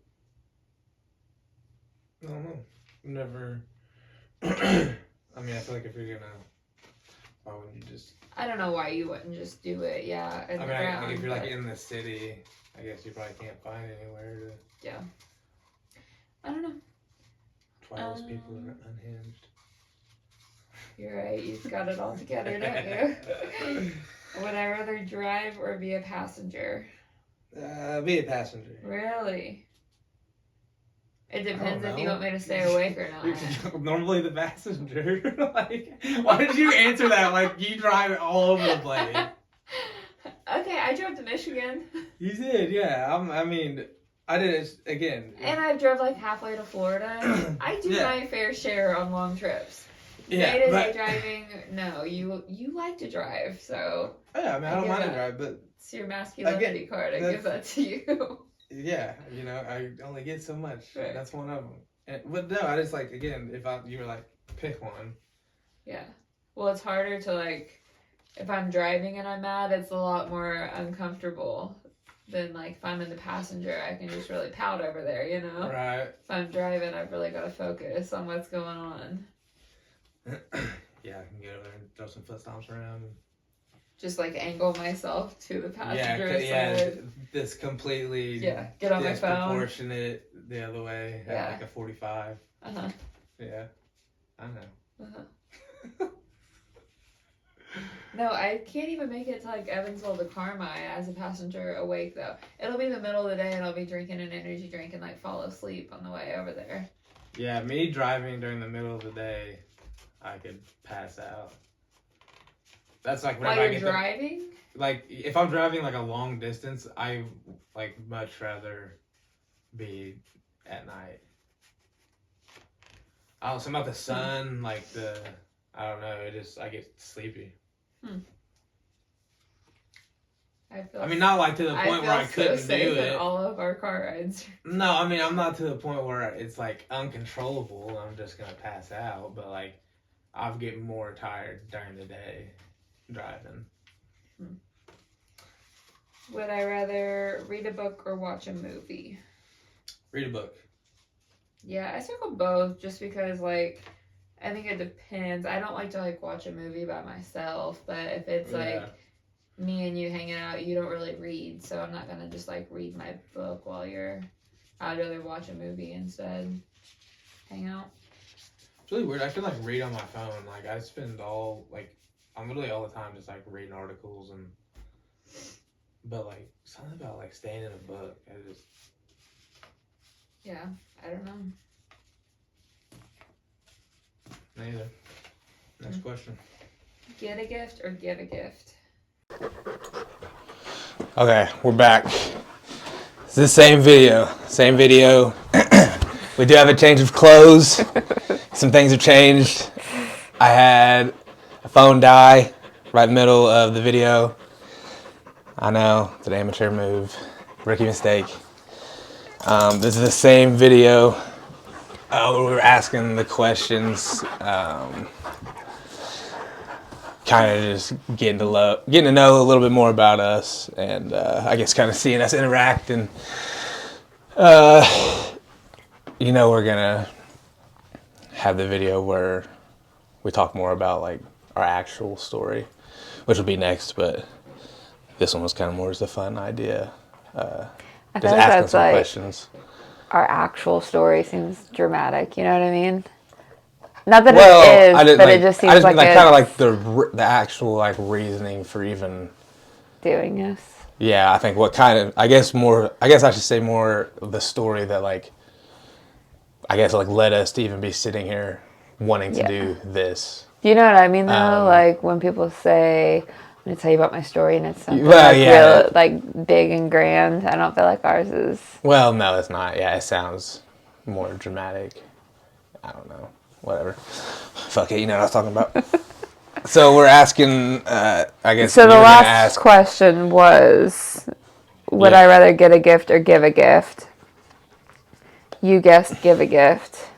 [SPEAKER 2] I don't know. Never. I mean, I feel like if you're gonna, why wouldn't you just?
[SPEAKER 1] I don't know why you wouldn't just do it. Yeah.
[SPEAKER 2] I mean, like if you're like in the city, I guess you probably can't find anywhere to.
[SPEAKER 1] Yeah. I don't know.
[SPEAKER 2] Why those people are unhinged.
[SPEAKER 1] You're right. You've got it all together, don't you? Would I rather drive or be a passenger?
[SPEAKER 2] Be a passenger.
[SPEAKER 1] Really? It depends if you want me to stay awake or not.
[SPEAKER 2] You're normally the passenger. Like, why did you answer that like you drive all over the place?
[SPEAKER 1] Okay, I drove to Michigan.
[SPEAKER 2] You did, yeah. I mean, I did it again.
[SPEAKER 1] And I drove like halfway to Florida. I do my fair share on long trips.
[SPEAKER 2] Yeah,
[SPEAKER 1] day-to-day driving, no. You like to drive, so...
[SPEAKER 2] Yeah, I mean, I don't mind to drive, but...
[SPEAKER 1] It's your masculinity card. I give that to you.
[SPEAKER 2] Yeah, I only get so much.
[SPEAKER 1] Right.
[SPEAKER 2] That's one of them. But no, I just like, again, you were like, pick one.
[SPEAKER 1] Yeah. Well, it's harder to like... If I'm driving and I'm mad, it's a lot more uncomfortable than like if I'm in the passenger. I can just really pout over there,
[SPEAKER 2] Right.
[SPEAKER 1] If I'm driving, I've really got to focus on what's going on.
[SPEAKER 2] Yeah, I can get over there and throw some foot stomps around.
[SPEAKER 1] Just like angle myself to the passenger side.
[SPEAKER 2] This completely
[SPEAKER 1] get on my phone.
[SPEAKER 2] Disproportionate the other way. At like a 45.
[SPEAKER 1] Uh-huh.
[SPEAKER 2] Yeah, I know.
[SPEAKER 1] Uh-huh. No, I can't even make it to like Evansville to Carmi as a passenger awake though. It'll be the middle of the day and I'll be drinking an energy drink and like fall asleep on the way over there.
[SPEAKER 2] Yeah, me driving during the middle of the day, I could pass out. That's like
[SPEAKER 1] whenever I get driving?
[SPEAKER 2] Like if I'm driving like a long distance, I like much rather be at night. Something about the sun, like I don't know, I get sleepy. I mean, not like to the point where I couldn't do it.
[SPEAKER 1] All of our car rides.
[SPEAKER 2] No, I mean, I'm not to the point where it's like uncontrollable. I'm just gonna pass out, but like I'll get more tired during the day driving.
[SPEAKER 1] Would I rather read a book or watch a movie?
[SPEAKER 2] Read a book.
[SPEAKER 1] Yeah, I circle both just because, like, I think it depends. I don't like to, like, watch a movie by myself, but if it's, like, me and you hanging out, you don't really read, so I'm not going to just, like, read my book while you're... I'd rather watch a movie instead. Hang out.
[SPEAKER 2] It's really weird. I feel like read on my phone. Like, I spend I'm literally all the time just, like, reading articles but, like, something about, like, staying in a book,
[SPEAKER 1] Yeah, I don't know.
[SPEAKER 2] Neither. Next question.
[SPEAKER 1] Get a gift or give a gift?
[SPEAKER 2] Okay, we're back. It's the same video. We do have a change of clothes. Some things have changed. I had a phone die right in the middle of the video. I know, it's an amateur move. Rookie mistake. This is the same video where we were asking the questions. Kind of just getting to know a little bit more about us, and I guess kind of seeing us interact, and we're gonna have the video where we talk more about like our actual story, which will be next. But this one was kind of more as a fun idea,
[SPEAKER 3] I
[SPEAKER 2] just
[SPEAKER 3] feel like
[SPEAKER 2] asking
[SPEAKER 3] that's
[SPEAKER 2] some
[SPEAKER 3] like
[SPEAKER 2] questions.
[SPEAKER 3] our actual story seems dramatic. You know what I mean? Not that
[SPEAKER 2] Well,
[SPEAKER 3] it is,
[SPEAKER 2] I didn't
[SPEAKER 3] but
[SPEAKER 2] like.
[SPEAKER 3] it just
[SPEAKER 2] I
[SPEAKER 3] seems
[SPEAKER 2] just
[SPEAKER 3] like
[SPEAKER 2] mean, like
[SPEAKER 3] it's
[SPEAKER 2] kind of like the actual like reasoning for even
[SPEAKER 3] doing this.
[SPEAKER 2] Yeah, I think I guess I should say more of the story that like, I guess like led us to even be sitting here wanting to do this.
[SPEAKER 3] Do you know what I mean though? Like when people say, "I'm gonna tell you about my story," and it's something real, like big and grand. I don't feel like ours is.
[SPEAKER 2] Well, no, it's not. Yeah, it sounds more dramatic. I don't know. Whatever. Fuck it. You know what I was talking about. So we're asking. I guess.
[SPEAKER 3] So the last question was, would I rather get a gift or give a gift? You guessed give a gift.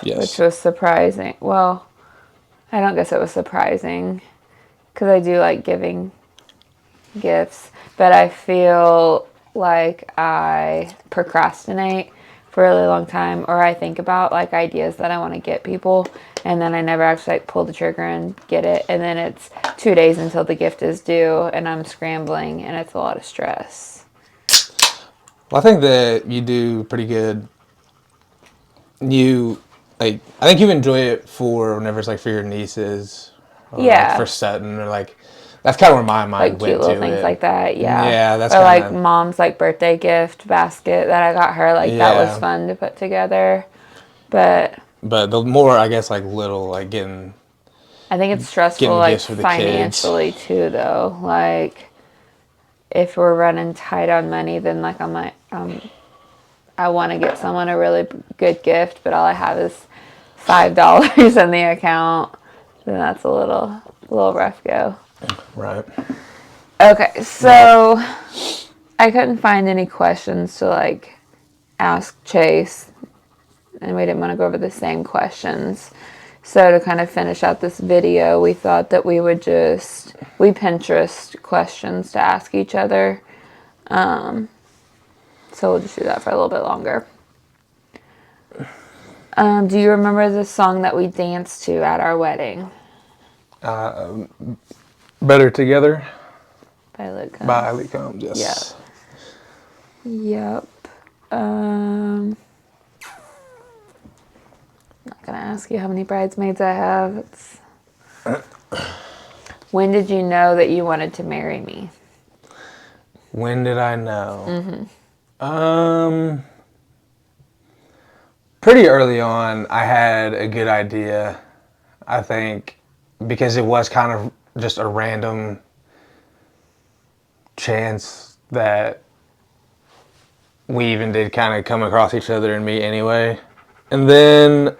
[SPEAKER 3] Yes. Which was surprising. Well, I don't guess it was surprising because I do like giving gifts, but I feel like I procrastinate for a really long time, or I think about like ideas that I want to get people, and then I never actually like pull the trigger and get it, and then it's 2 days until the gift is due, and I'm scrambling, and it's a lot of stress.
[SPEAKER 2] Well, I think that you do pretty good. I think you enjoy it for whenever it's like for your nieces, or like for Sutton, or like that's kind of where my mind went to.
[SPEAKER 3] Like cute little things like that,
[SPEAKER 2] Yeah, that's
[SPEAKER 3] or like mom's like birthday gift basket that I got her. Like that was fun to put together, but
[SPEAKER 2] the more I guess like little like getting.
[SPEAKER 3] I think it's stressful like financially too, though. Like if we're running tight on money, then like I'm like I want to get someone a really good gift, but all I have is $5 in the account. Then that's a little rough go.
[SPEAKER 2] Right.
[SPEAKER 3] Okay, so I couldn't find any questions to like ask Chase, and we didn't want to go over the same questions. So to kind of finish out this video, we thought that we Pinterest questions to ask each other. So we'll just do that for a little bit longer. Do you remember the song that we danced to at our wedding?
[SPEAKER 2] Better Together?
[SPEAKER 3] By Luke Combs.
[SPEAKER 2] By Luke Combs, yes.
[SPEAKER 3] Yep. I'm not going to ask you how many bridesmaids I have. When did you know that you wanted to marry me?
[SPEAKER 2] When did I know? Pretty early on, I had a good idea. I think because it was kind of just a random chance that we even did kind of come across each other and meet anyway. And then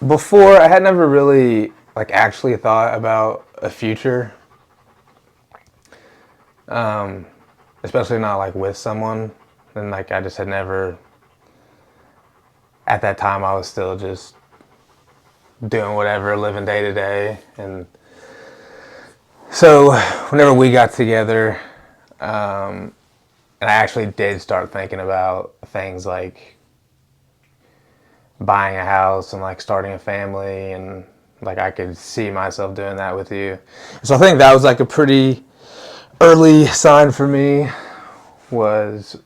[SPEAKER 2] before, I had never really like actually thought about a future. Especially not like with someone. And like I just had never, at that time I was still just doing whatever, living day to day. And so whenever we got together, and I actually did start thinking about things like buying a house and like starting a family, and like I could see myself doing that with you. So I think that was like a pretty early sign for me. Was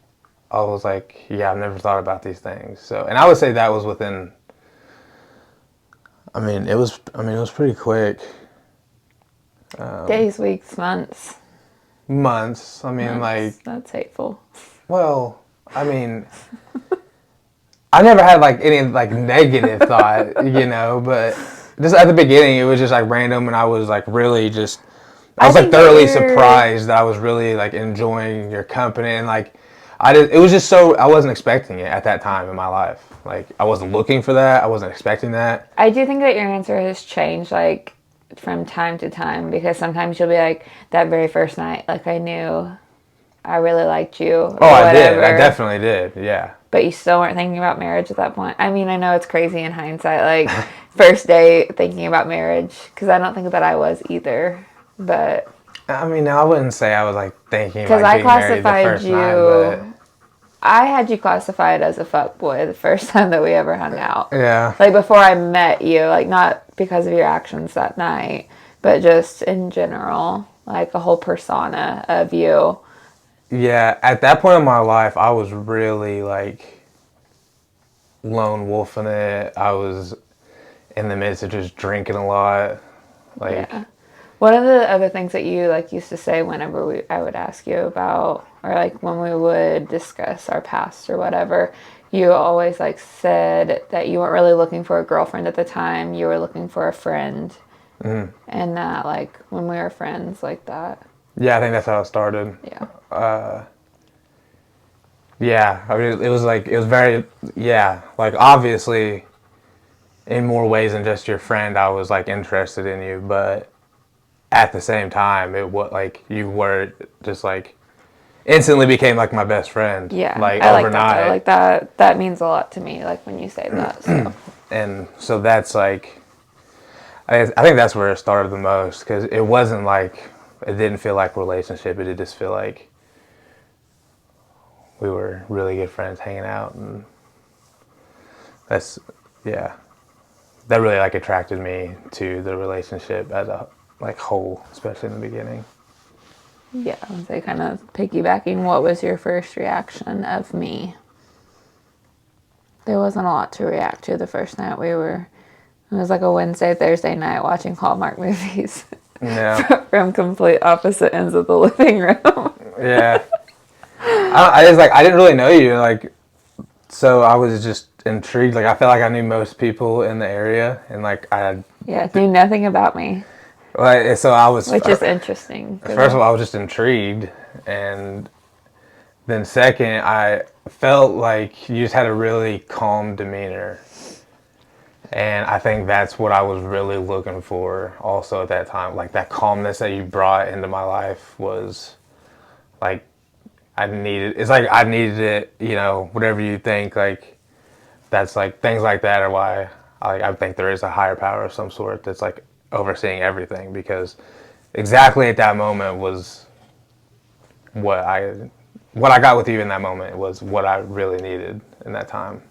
[SPEAKER 2] I was like, yeah, I've never thought about these things. So, and I would say that was within. It was pretty quick.
[SPEAKER 3] Days, weeks, months.
[SPEAKER 2] Months.
[SPEAKER 3] That's hateful.
[SPEAKER 2] Well, I never had like any like negative thought, but just at the beginning it was just like random, and I was like really just I was like thoroughly surprised that I was really like enjoying your company, and like it was just so I wasn't expecting it at that time in my life. Like I wasn't looking for that. I wasn't expecting that.
[SPEAKER 3] I do think that your answer has changed like from time to time, because sometimes you'll be like, that very first night, like I knew I really liked you.
[SPEAKER 2] Oh, I did. I definitely did. Yeah.
[SPEAKER 3] But you still weren't thinking about marriage at that point. I know it's crazy in hindsight, like first day thinking about marriage, because I don't think that I was either. But
[SPEAKER 2] I wouldn't say I was like thinking about being married the first night, but
[SPEAKER 3] I had you classified as a fuckboy the first time that we ever hung out.
[SPEAKER 2] Yeah.
[SPEAKER 3] Like before I met you, like not because of your actions that night, but just in general, like a whole persona of you.
[SPEAKER 2] Yeah, at that point in my life, I was really like lone wolfing it. I was in the midst of just drinking a lot. Like,
[SPEAKER 3] yeah. One of the other things that you like used to say whenever I would ask you about, or like when we would discuss our past or whatever, you always like said that you weren't really looking for a girlfriend at the time. You were looking for a friend.
[SPEAKER 2] mm-hmm.
[SPEAKER 3] And that like when we were friends like that.
[SPEAKER 2] Yeah, I think that's how it started.
[SPEAKER 3] Yeah.
[SPEAKER 2] Yeah, it was very, yeah, like obviously in more ways than just your friend, I was like interested in you, but at the same time, it was like you were just like instantly became like my best friend.
[SPEAKER 3] Yeah,
[SPEAKER 2] like
[SPEAKER 3] I
[SPEAKER 2] overnight.
[SPEAKER 3] like that. Like that. That means a lot to me. Like when you say that. So.
[SPEAKER 2] And so that's like, I think that's where it started the most, because it wasn't like, it didn't feel like a relationship. It did just feel like we were really good friends hanging out, and that's, yeah, that really like attracted me to the relationship as a like whole, especially in the beginning.
[SPEAKER 3] Yeah, so kind of piggybacking, what was your first reaction of me? There wasn't a lot to react to the first night it was like a Wednesday, Thursday night watching Hallmark movies.
[SPEAKER 2] Yeah.
[SPEAKER 3] From complete opposite ends of the living room.
[SPEAKER 2] Yeah. I didn't really know you, like, so I was just intrigued. Like, I felt like I knew most people in the area, and like
[SPEAKER 3] knew nothing about me.
[SPEAKER 2] Like, so I was,
[SPEAKER 3] which is interesting.
[SPEAKER 2] First of all, I was just intrigued, and then second, I felt like you just had a really calm demeanor, and I think that's what I was really looking for. Also, at that time, like that calmness that you brought into my life was like. I needed it, whatever you think, like, that's like, things like that are why I think there is a higher power of some sort that's like overseeing everything, because exactly at that moment was what I got with you in that moment was what I really needed in that time.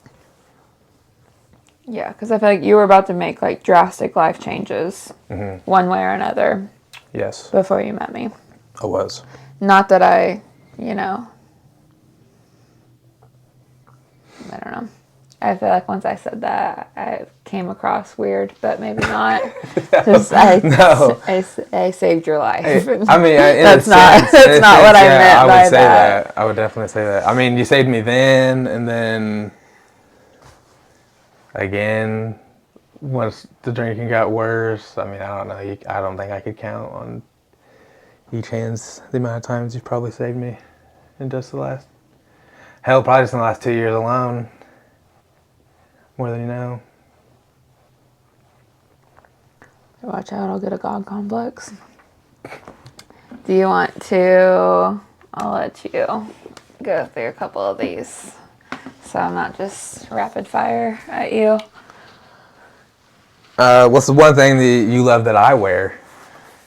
[SPEAKER 3] Yeah, because I feel like you were about to make like drastic life changes, one way or another.
[SPEAKER 2] Yes.
[SPEAKER 3] Before you met me.
[SPEAKER 2] I was.
[SPEAKER 3] Not that I don't know. I feel like once I said that, I came across weird, but maybe not. Just I saved your life. That's not what I meant by that.
[SPEAKER 2] I would definitely say that. You saved me then, and then again, once the drinking got worse. I don't know. I don't think I could count on each hand's the amount of times you've probably saved me in just probably just in the last 2 years alone. More than you know.
[SPEAKER 3] Watch out, I'll get a God complex. Do you want to... I'll let you go through a couple of these, so I'm not just rapid fire at you.
[SPEAKER 2] What's the one thing that you love that I wear?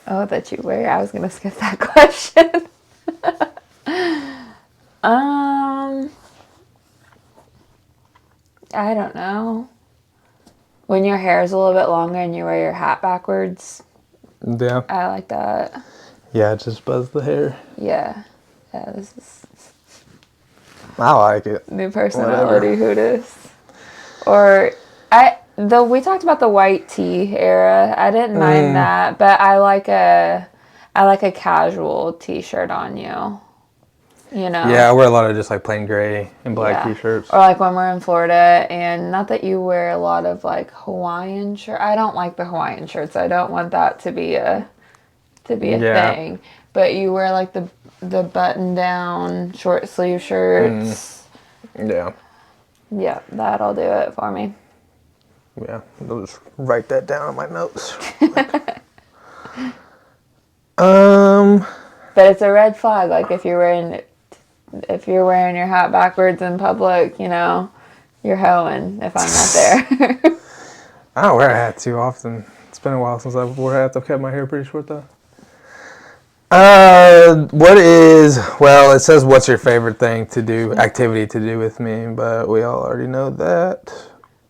[SPEAKER 3] Oh, that you wear? I was going to skip that question. I don't know. When your hair is a little bit longer and you wear your hat backwards.
[SPEAKER 2] Yeah.
[SPEAKER 3] I like that.
[SPEAKER 2] Yeah, just buzz the hair.
[SPEAKER 3] Yeah. Yeah, this is...
[SPEAKER 2] I like it.
[SPEAKER 3] New personality, who dis? Or, we talked about the white tee era. I didn't mind that, but I like a casual t-shirt on you. You know?
[SPEAKER 2] Yeah, I wear a lot of just like plain gray and black t-shirts.
[SPEAKER 3] Or like when we're in Florida, and not that you wear a lot of like Hawaiian shirt. I don't like the Hawaiian shirts. I don't want that to be a thing. But you wear like the button down short sleeve shirts.
[SPEAKER 2] Yeah.
[SPEAKER 3] Yeah, that'll do it for me.
[SPEAKER 2] Yeah, I'll just write that down on my notes.
[SPEAKER 3] But it's a red flag. Like if you're wearing your hat backwards in public, you know, you're hoeing if I'm not there.
[SPEAKER 2] I don't wear a hat too often. It's been a while since I've worn hats. I've kept my hair pretty short though. It says what's your favorite thing to do, activity to do with me, but we all already know that.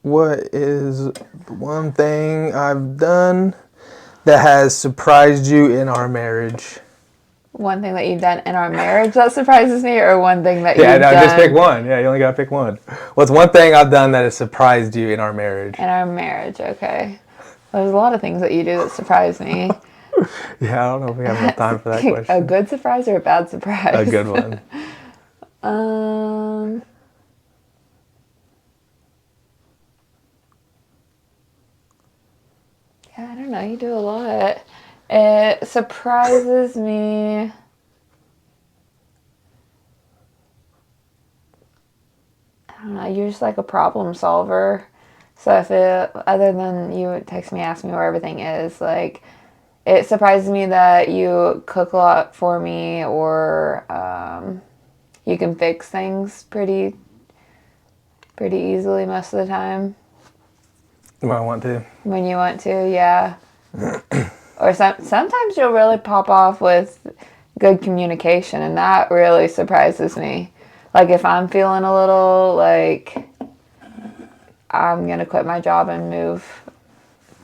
[SPEAKER 2] What is one thing I've done that has surprised you in our marriage?
[SPEAKER 3] One thing that you've done in our marriage that surprises me, or one thing that you've done?
[SPEAKER 2] Yeah, just pick one. Yeah, you only gotta pick one. What's one thing I've done that has surprised you in our marriage?
[SPEAKER 3] In our marriage, okay. There's a lot of things that you do that surprise me.
[SPEAKER 2] Yeah, I don't know if we have enough time for that question.
[SPEAKER 3] A good surprise or a bad surprise?
[SPEAKER 2] A good one.
[SPEAKER 3] Yeah, I don't know. You do a lot. It surprises me. I don't know. You're just like a problem solver. So other than you text me, ask me where everything is, like, it surprises me that you cook a lot for me, or you can fix things pretty easily most of the time.
[SPEAKER 2] When I want to.
[SPEAKER 3] When you want to, yeah. Or sometimes you'll really pop off with good communication, and that really surprises me. Like if I'm feeling a little like I'm going to quit my job and move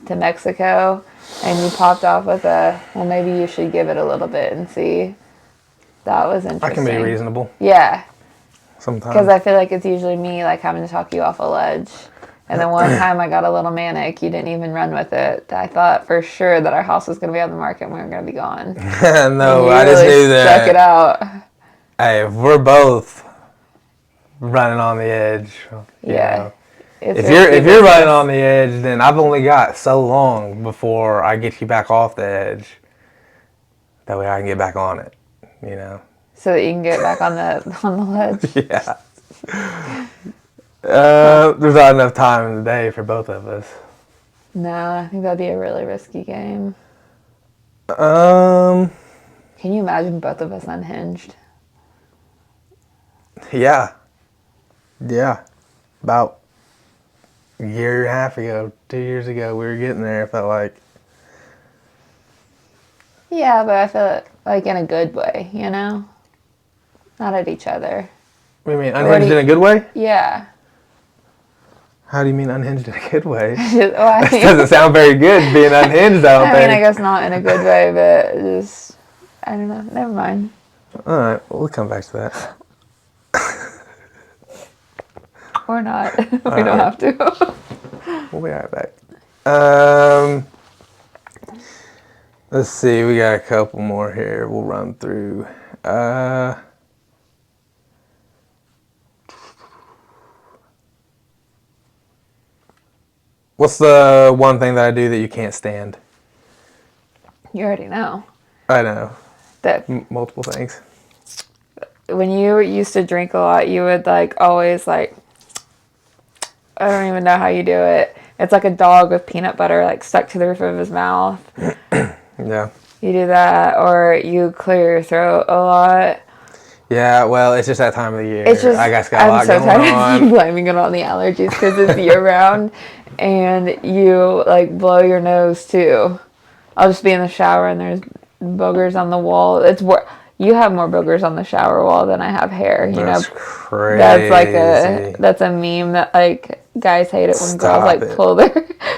[SPEAKER 3] to Mexico, and you popped off with well, maybe you should give it a little bit and see. That was interesting.
[SPEAKER 2] I can be reasonable.
[SPEAKER 3] Yeah.
[SPEAKER 2] Sometimes.
[SPEAKER 3] Because I feel like it's usually me like having to talk you off a ledge. And then one time I got a little manic. You didn't even run with it. I thought for sure that our house was going to be on the market and we were going to be gone.
[SPEAKER 2] No, I just knew that.
[SPEAKER 3] Stuck it out.
[SPEAKER 2] Hey, if we're both running on the edge.
[SPEAKER 3] Yeah.
[SPEAKER 2] If you're running on the edge, then I've only got so long before I get you back off the edge. That way I can get back on it, you know.
[SPEAKER 3] So that you can get back on the ledge.
[SPEAKER 2] Yeah. There's not enough time in the day for both of us.
[SPEAKER 3] No, I think that'd be a really risky game.
[SPEAKER 2] Can
[SPEAKER 3] you imagine both of us unhinged?
[SPEAKER 2] Yeah. About a year and a half ago, 2 years ago, we were getting there, it felt like.
[SPEAKER 3] Yeah, but I feel like in a good way, you know? Not at each other.
[SPEAKER 2] What do you mean, unhinged in a good way?
[SPEAKER 3] Yeah.
[SPEAKER 2] How do you mean unhinged in a good way?
[SPEAKER 3] That
[SPEAKER 2] doesn't sound very good, being unhinged, I don't think.
[SPEAKER 3] I mean, I guess not in a good way, but just, I don't know. Never mind.
[SPEAKER 2] All right, we'll come back to that.
[SPEAKER 3] Or not. We don't have to.
[SPEAKER 2] We'll be right back. Let's see, we got a couple more here we'll run through. What's the one thing that I do that you can't stand?
[SPEAKER 3] You already know.
[SPEAKER 2] I know.
[SPEAKER 3] That
[SPEAKER 2] multiple things.
[SPEAKER 3] When you used to drink a lot, you would like always like, I don't even know how you do it. It's like a dog with peanut butter like stuck to the roof of his mouth.
[SPEAKER 2] Yeah.
[SPEAKER 3] You do that, or you clear your throat a lot.
[SPEAKER 2] Yeah, well, it's just that time of the year.
[SPEAKER 3] It's just,
[SPEAKER 2] I guess got a lot going on.
[SPEAKER 3] I'm so tired of blaming it on the allergies because it's year round, and you like blow your nose too. I'll just be in the shower and there's boogers on the wall. You have more boogers on the shower wall than I have hair. You
[SPEAKER 2] That's
[SPEAKER 3] know,
[SPEAKER 2] crazy.
[SPEAKER 3] That's a meme that like guys hate it when
[SPEAKER 4] Stop
[SPEAKER 3] girls like
[SPEAKER 4] it.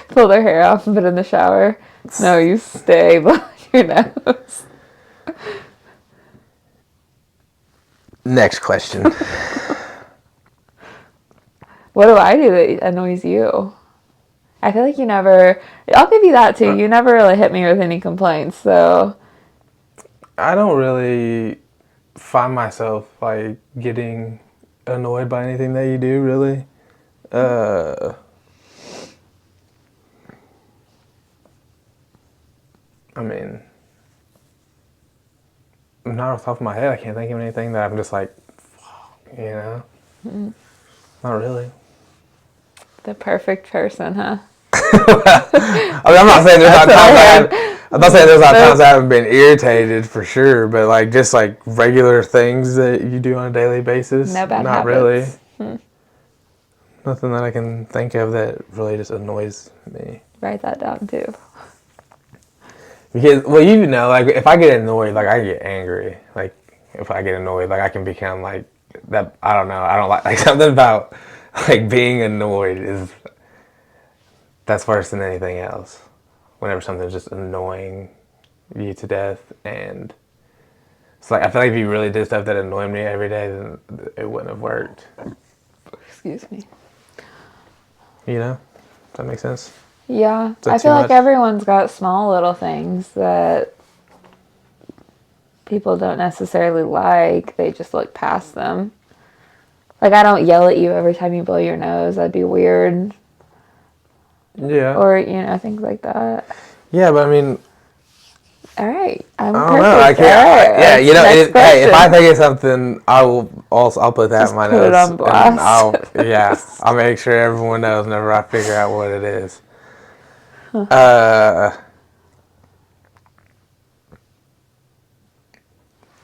[SPEAKER 3] pull their hair off and put it in the shower. No, you stay behind your nose.
[SPEAKER 4] Next question.
[SPEAKER 3] What do I do that annoys you? I feel like you never... I'll give you that, too. You never really hit me with any complaints, so...
[SPEAKER 4] I don't really find myself, like, getting annoyed by anything that you do, really. I mean, not off the top of my head, I can't think of anything that I'm just like, you know? Mm-mm. Not really.
[SPEAKER 3] The perfect person, huh?
[SPEAKER 4] I mean, I'm not saying there's not times I haven't been irritated for sure, but like just like regular things that you do on a daily basis.
[SPEAKER 3] No bad
[SPEAKER 4] not
[SPEAKER 3] habits.
[SPEAKER 4] Really. Nothing that I can think of that really just annoys me.
[SPEAKER 3] Write that down too.
[SPEAKER 4] Because, well, you know, like if I get annoyed, like I get angry. Like if I get annoyed, like I can become like that. I don't know. I don't like something about like being annoyed is that's worse than anything else. Whenever something's just annoying you to death, and it's like I feel like if you really did stuff that annoyed me every day, then it wouldn't have worked.
[SPEAKER 3] Excuse me.
[SPEAKER 4] You know, does that make sense?
[SPEAKER 3] Yeah, I feel like everyone's got small little things that people don't necessarily like. They just look past them. Like I don't yell at you every time you blow your nose. That'd be weird.
[SPEAKER 4] Yeah.
[SPEAKER 3] Or things like that.
[SPEAKER 4] Yeah, but I mean.
[SPEAKER 3] All right,
[SPEAKER 4] I don't know. I can't. Yeah, you know. Hey, if I think of something, I'll put that in my notes.
[SPEAKER 3] Put it on blast.
[SPEAKER 4] I'll make sure everyone knows whenever I figure out what it is.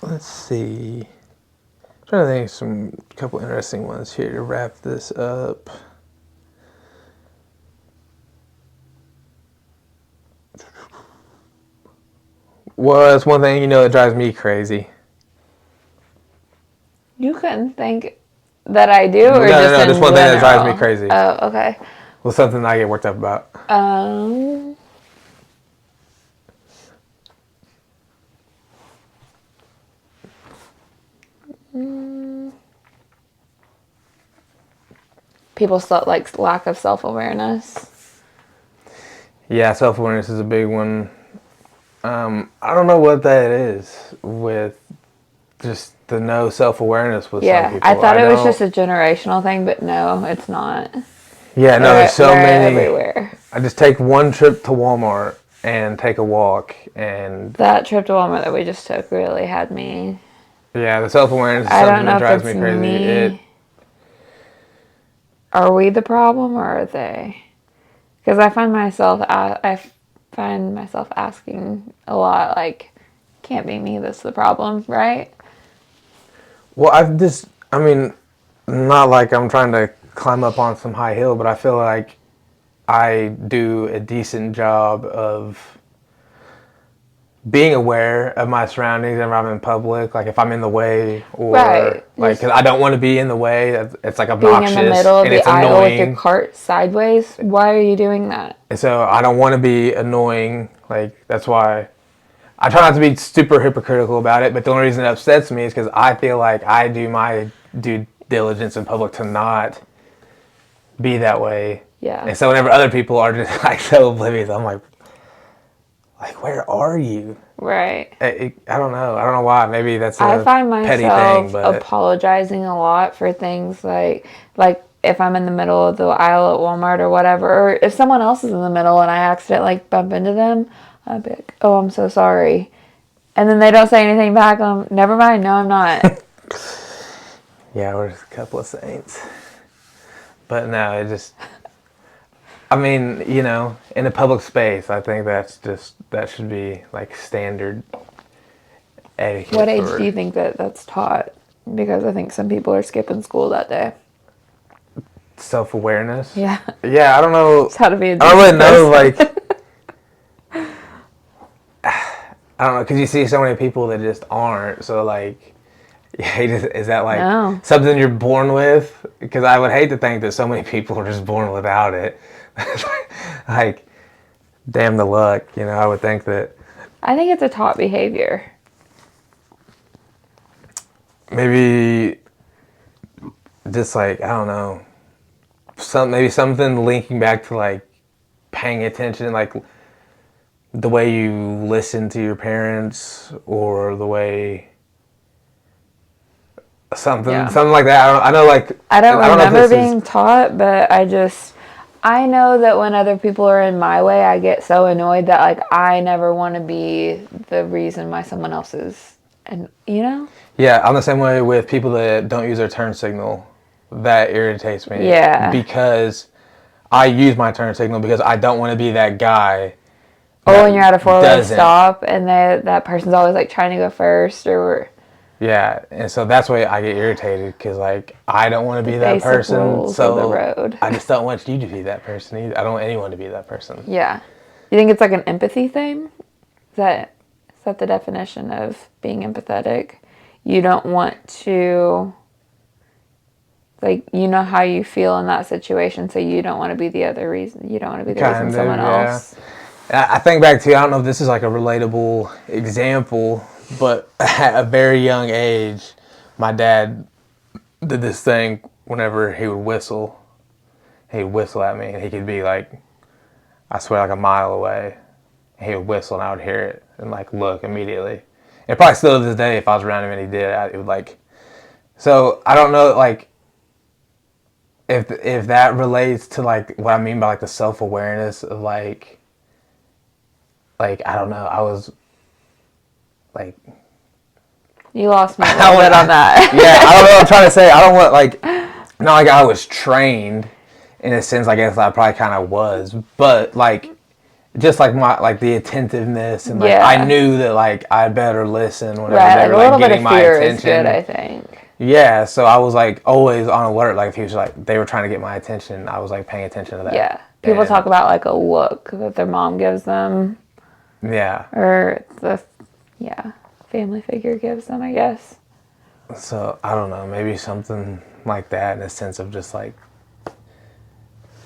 [SPEAKER 4] Let's see. I'm trying to think of some couple interesting ones here to wrap this up. Well, that's one thing that drives me crazy.
[SPEAKER 3] You couldn't think that I do, or
[SPEAKER 4] no, just one thing that drives me crazy.
[SPEAKER 3] Oh, okay.
[SPEAKER 4] Well, something I get worked up about.
[SPEAKER 3] People's like lack of self-awareness.
[SPEAKER 4] Yeah, self-awareness is a big one. I don't know what that is with just the no self-awareness with some people.
[SPEAKER 3] I thought it was just a generational thing, but no, it's not.
[SPEAKER 4] Yeah, no, there's so many.
[SPEAKER 3] Everywhere.
[SPEAKER 4] I just take one trip to Walmart and take a walk, and
[SPEAKER 3] that trip to Walmart that we just took really had me.
[SPEAKER 4] Yeah, the self-awareness is something that drives me crazy.
[SPEAKER 3] Me. Are we the problem, or are they? Because I find myself asking a lot, like, can't be me, that's the problem, right?
[SPEAKER 4] Well, not like I'm trying to climb up on some high hill, but I feel like I do a decent job of being aware of my surroundings whenever I'm in public. Like if I'm in the way, or like, because I don't want to be in the way. It's like obnoxious.
[SPEAKER 3] Being in the middle of the aisle with your cart sideways. Why are you doing that?
[SPEAKER 4] And so I don't want to be annoying. Like that's why I try not to be super hypocritical about it. But the only reason it upsets me is because I feel like I do my due diligence in public to not be that way.
[SPEAKER 3] Yeah.
[SPEAKER 4] And so whenever other people are just like so oblivious, I'm like, where are you?
[SPEAKER 3] Right.
[SPEAKER 4] I don't know. I don't know why. Maybe that's
[SPEAKER 3] I find myself
[SPEAKER 4] petty thing, but
[SPEAKER 3] apologizing a lot for things like if I'm in the middle of the aisle at Walmart or whatever, or if someone else is in the middle and I accidentally bump into them, I'll be like, oh, I'm so sorry. And then they don't say anything back. Never mind. No, I'm not.
[SPEAKER 4] Yeah, we're just a couple of saints. But no, it just... I mean, in a public space, I think that should be like standard etiquette.
[SPEAKER 3] What age do you think that's taught? Because I think some people are skipping school that day.
[SPEAKER 4] Self-awareness?
[SPEAKER 3] Yeah.
[SPEAKER 4] Yeah, I don't know.
[SPEAKER 3] It's how to be a
[SPEAKER 4] I don't really know, like... I don't know, because you see so many people that just aren't, so like... Yeah, is that like
[SPEAKER 3] No.
[SPEAKER 4] something you're born with? Because I would hate to think that so many people are just born without it. Like, damn the luck, you know. I would think that
[SPEAKER 3] I think it's a taught behavior.
[SPEAKER 4] maybe just like, I don't know, maybe something linking back to like paying attention, like the way you listen to your parents, or the way something like that. I know, like
[SPEAKER 3] I don't
[SPEAKER 4] know if
[SPEAKER 3] remember
[SPEAKER 4] this
[SPEAKER 3] being taught, but I know that when other people are in my way, I get so annoyed that like I never want to be the reason why someone else is, and you know.
[SPEAKER 4] Yeah, I'm the same way with people that don't use their turn signal. That irritates me.
[SPEAKER 3] Yeah.
[SPEAKER 4] Because I use my turn signal because I don't want to be that guy.
[SPEAKER 3] Or when you're at a four-way stop and that person's always like trying to go first, or
[SPEAKER 4] yeah, and so that's why I get irritated, because like I don't want to be that person, so
[SPEAKER 3] the road.
[SPEAKER 4] I just don't want you to be that person either. I don't want anyone to be that person.
[SPEAKER 3] Yeah, you think it's like an empathy thing? Is that the definition of being empathetic? You don't want to, like, you know how you feel in that situation, so you don't want to be the other reason. You don't want to be the reason someone else.
[SPEAKER 4] I think back to, I don't know if this is like a relatable example, but at a very young age, my dad did this thing whenever he would whistle. He'd whistle at me, and he could be like, I swear, like a mile away. And he would whistle, and I would hear it and like look immediately. And probably still to this day, if I was around him and he did, it would like. So I don't know, like, if that relates to like what I mean by like the self-awareness of like I don't know, I was like,
[SPEAKER 3] you lost me a little bit on that.
[SPEAKER 4] Yeah, I don't know what I'm trying to say. I don't want like, not like I was trained in a sense. I guess I probably kind of was, but like just like my like the attentiveness, and like I knew that like I better listen whenever they were like getting my attention.
[SPEAKER 3] Is good, I think.
[SPEAKER 4] Yeah, so I was like always on alert. Like if he was like, they were trying to get my attention, I was like paying attention to that.
[SPEAKER 3] Yeah, people talk about like a look that their mom gives them.
[SPEAKER 4] Yeah.
[SPEAKER 3] Or the family figure gives them, I guess.
[SPEAKER 4] So I don't know, maybe something like that, in a sense of just like,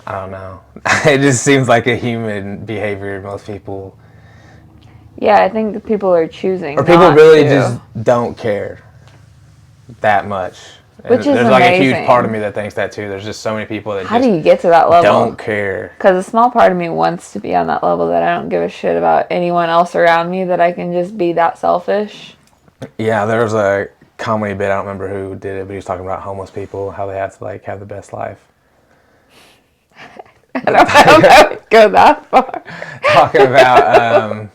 [SPEAKER 4] I don't know. It just seems like a human behavior. Most people.
[SPEAKER 3] Yeah, I think that people are choosing.
[SPEAKER 4] Or people really just don't care that much.
[SPEAKER 3] Which is
[SPEAKER 4] there's
[SPEAKER 3] amazing.
[SPEAKER 4] Like a huge part of me that thinks that too. There's just so many people that
[SPEAKER 3] How do you get to that level?
[SPEAKER 4] Don't care.
[SPEAKER 3] Because a small part of me wants to be on that level that I don't give a shit about anyone else around me, that I can just be that selfish. Yeah,
[SPEAKER 4] there was a comedy bit, I don't remember who did it, but he was talking about homeless people, how they have to like have the best life.
[SPEAKER 3] I don't know go that far.
[SPEAKER 4] Talking about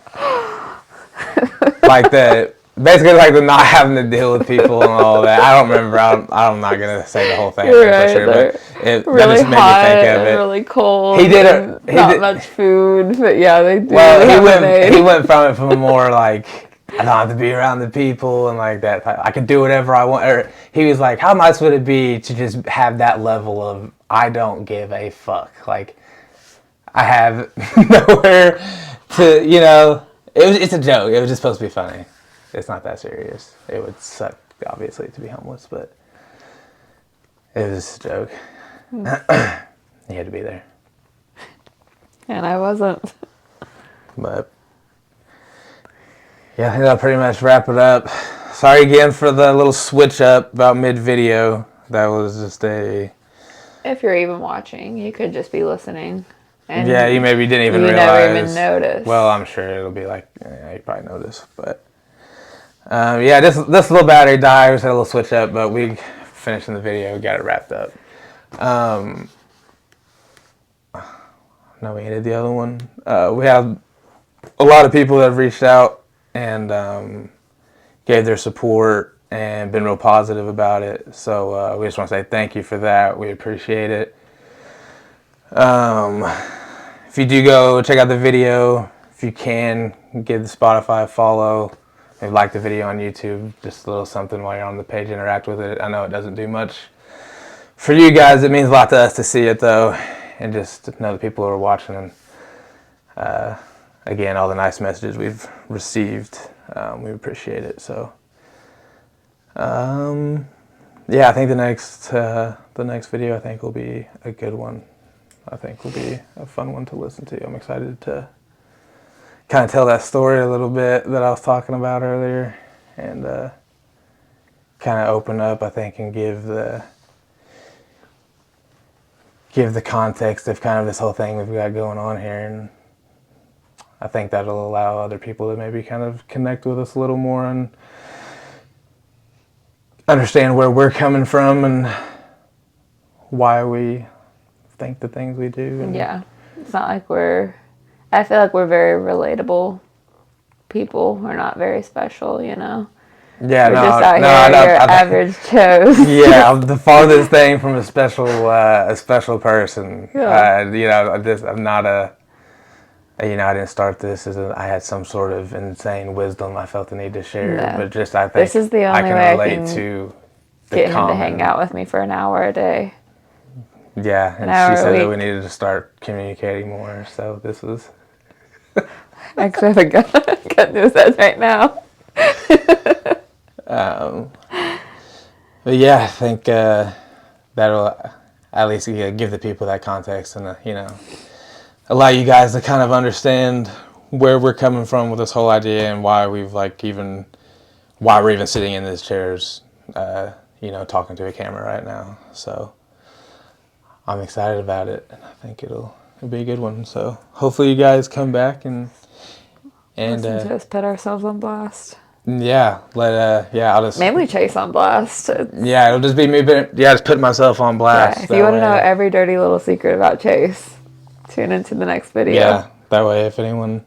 [SPEAKER 4] like basically like the not having to deal with people and all that. I don't remember. I'm not gonna say the whole thing.
[SPEAKER 3] You're right,
[SPEAKER 4] for sure, but
[SPEAKER 3] really
[SPEAKER 4] that just made
[SPEAKER 3] hot
[SPEAKER 4] me think of it.
[SPEAKER 3] Really cold.
[SPEAKER 4] He did
[SPEAKER 3] not much food, but yeah, they do.
[SPEAKER 4] Well, he went from it from a more like, I don't have to be around the people and like that. I can do whatever I want. Or he was like, how nice would it be to just have that level of I don't give a fuck. Like I have nowhere to, you know. It's a joke. It was just supposed to be funny. It's not that serious. It would suck, obviously, to be homeless, but it was a joke. You had to be there.
[SPEAKER 3] And I wasn't.
[SPEAKER 4] But yeah, I think that'll pretty much wrap it up. Sorry again for the little switch up about mid-video. That was just a...
[SPEAKER 3] If you're even watching, you could just be listening. And
[SPEAKER 4] yeah, you maybe didn't even realize.
[SPEAKER 3] You never even noticed.
[SPEAKER 4] Well, I'm sure it'll be like, yeah, you probably noticed. But yeah, this little battery died. We just had a little switch up, but we finished the video, got it wrapped up. No, we ended the other one. We have a lot of people that have reached out and gave their support and been real positive about it. So we just want to say thank you for that. We appreciate it. If you do go check out the video, if you can, give the Spotify a follow. If you like the video on YouTube, just a little something while you're on the page, interact with it. I know it doesn't do much for you guys. It means a lot to us to see it though, and just to know the people who are watching. And again, all the nice messages we've received, we appreciate it. So Yeah, I think the next video I think will be a good one. I think will be a fun one to listen to. I'm excited to kind of tell that story a little bit that I was talking about earlier, and kind of open up, I think, and give the context of kind of this whole thing we've got going on here. And I think that'll allow other people to maybe kind of connect with us a little more and understand where we're coming from and why we think the things we do. And
[SPEAKER 3] yeah, it's not like I feel like we're very relatable people. We're not very special, you know.
[SPEAKER 4] Yeah,
[SPEAKER 3] we're
[SPEAKER 4] no,
[SPEAKER 3] just out
[SPEAKER 4] no,
[SPEAKER 3] here,
[SPEAKER 4] I
[SPEAKER 3] your average Joes.
[SPEAKER 4] Yeah, I'm the farthest thing from a special person.
[SPEAKER 3] Yeah.
[SPEAKER 4] I'm not a. I didn't start this as I had some sort of insane wisdom I felt the need to share,
[SPEAKER 3] No.
[SPEAKER 4] but just I think
[SPEAKER 3] This is the
[SPEAKER 4] I
[SPEAKER 3] only
[SPEAKER 4] can
[SPEAKER 3] way I
[SPEAKER 4] relate
[SPEAKER 3] can
[SPEAKER 4] to the
[SPEAKER 3] get him
[SPEAKER 4] common.
[SPEAKER 3] to hang out with me for an hour a day.
[SPEAKER 4] Yeah, and
[SPEAKER 3] hour
[SPEAKER 4] she
[SPEAKER 3] a
[SPEAKER 4] said that
[SPEAKER 3] week.
[SPEAKER 4] we needed to start communicating more. So this was.
[SPEAKER 3] I actually have a good news as right now.
[SPEAKER 4] But yeah, I think that'll at least give the people that context and allow you guys to kind of understand where we're coming from with this whole idea and why we're even sitting in these chairs, talking to a camera right now. So I'm excited about it, and I think it'll be a good one. So hopefully you guys come back and
[SPEAKER 3] Listen to us put ourselves on blast.
[SPEAKER 4] Yeah, I'll just
[SPEAKER 3] Mainly Chase on blast.
[SPEAKER 4] Yeah, it'll just be me. Just putting myself on blast.
[SPEAKER 3] Yeah, if you want to know every dirty little secret about Chase, tune into the next video.
[SPEAKER 4] Yeah, that way if anyone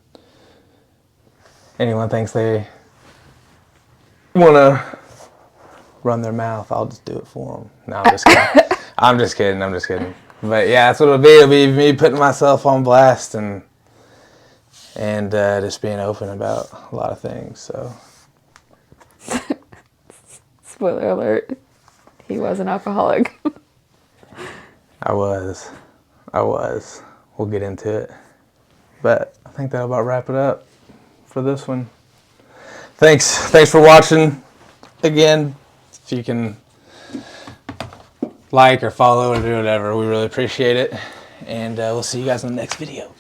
[SPEAKER 4] thinks they want to run their mouth, I'll just do it for them. No, I'm just kidding. I'm just kidding. But yeah, that's what it'll be. It'll be me putting myself on blast and just being open about a lot of things. So.
[SPEAKER 3] Spoiler alert, he was an alcoholic.
[SPEAKER 4] I was. We'll get into it. But I think that'll about wrap it up for this one. Thanks for watching. Again, if you can like or follow or do whatever, we really appreciate it. And we'll see you guys in the next video.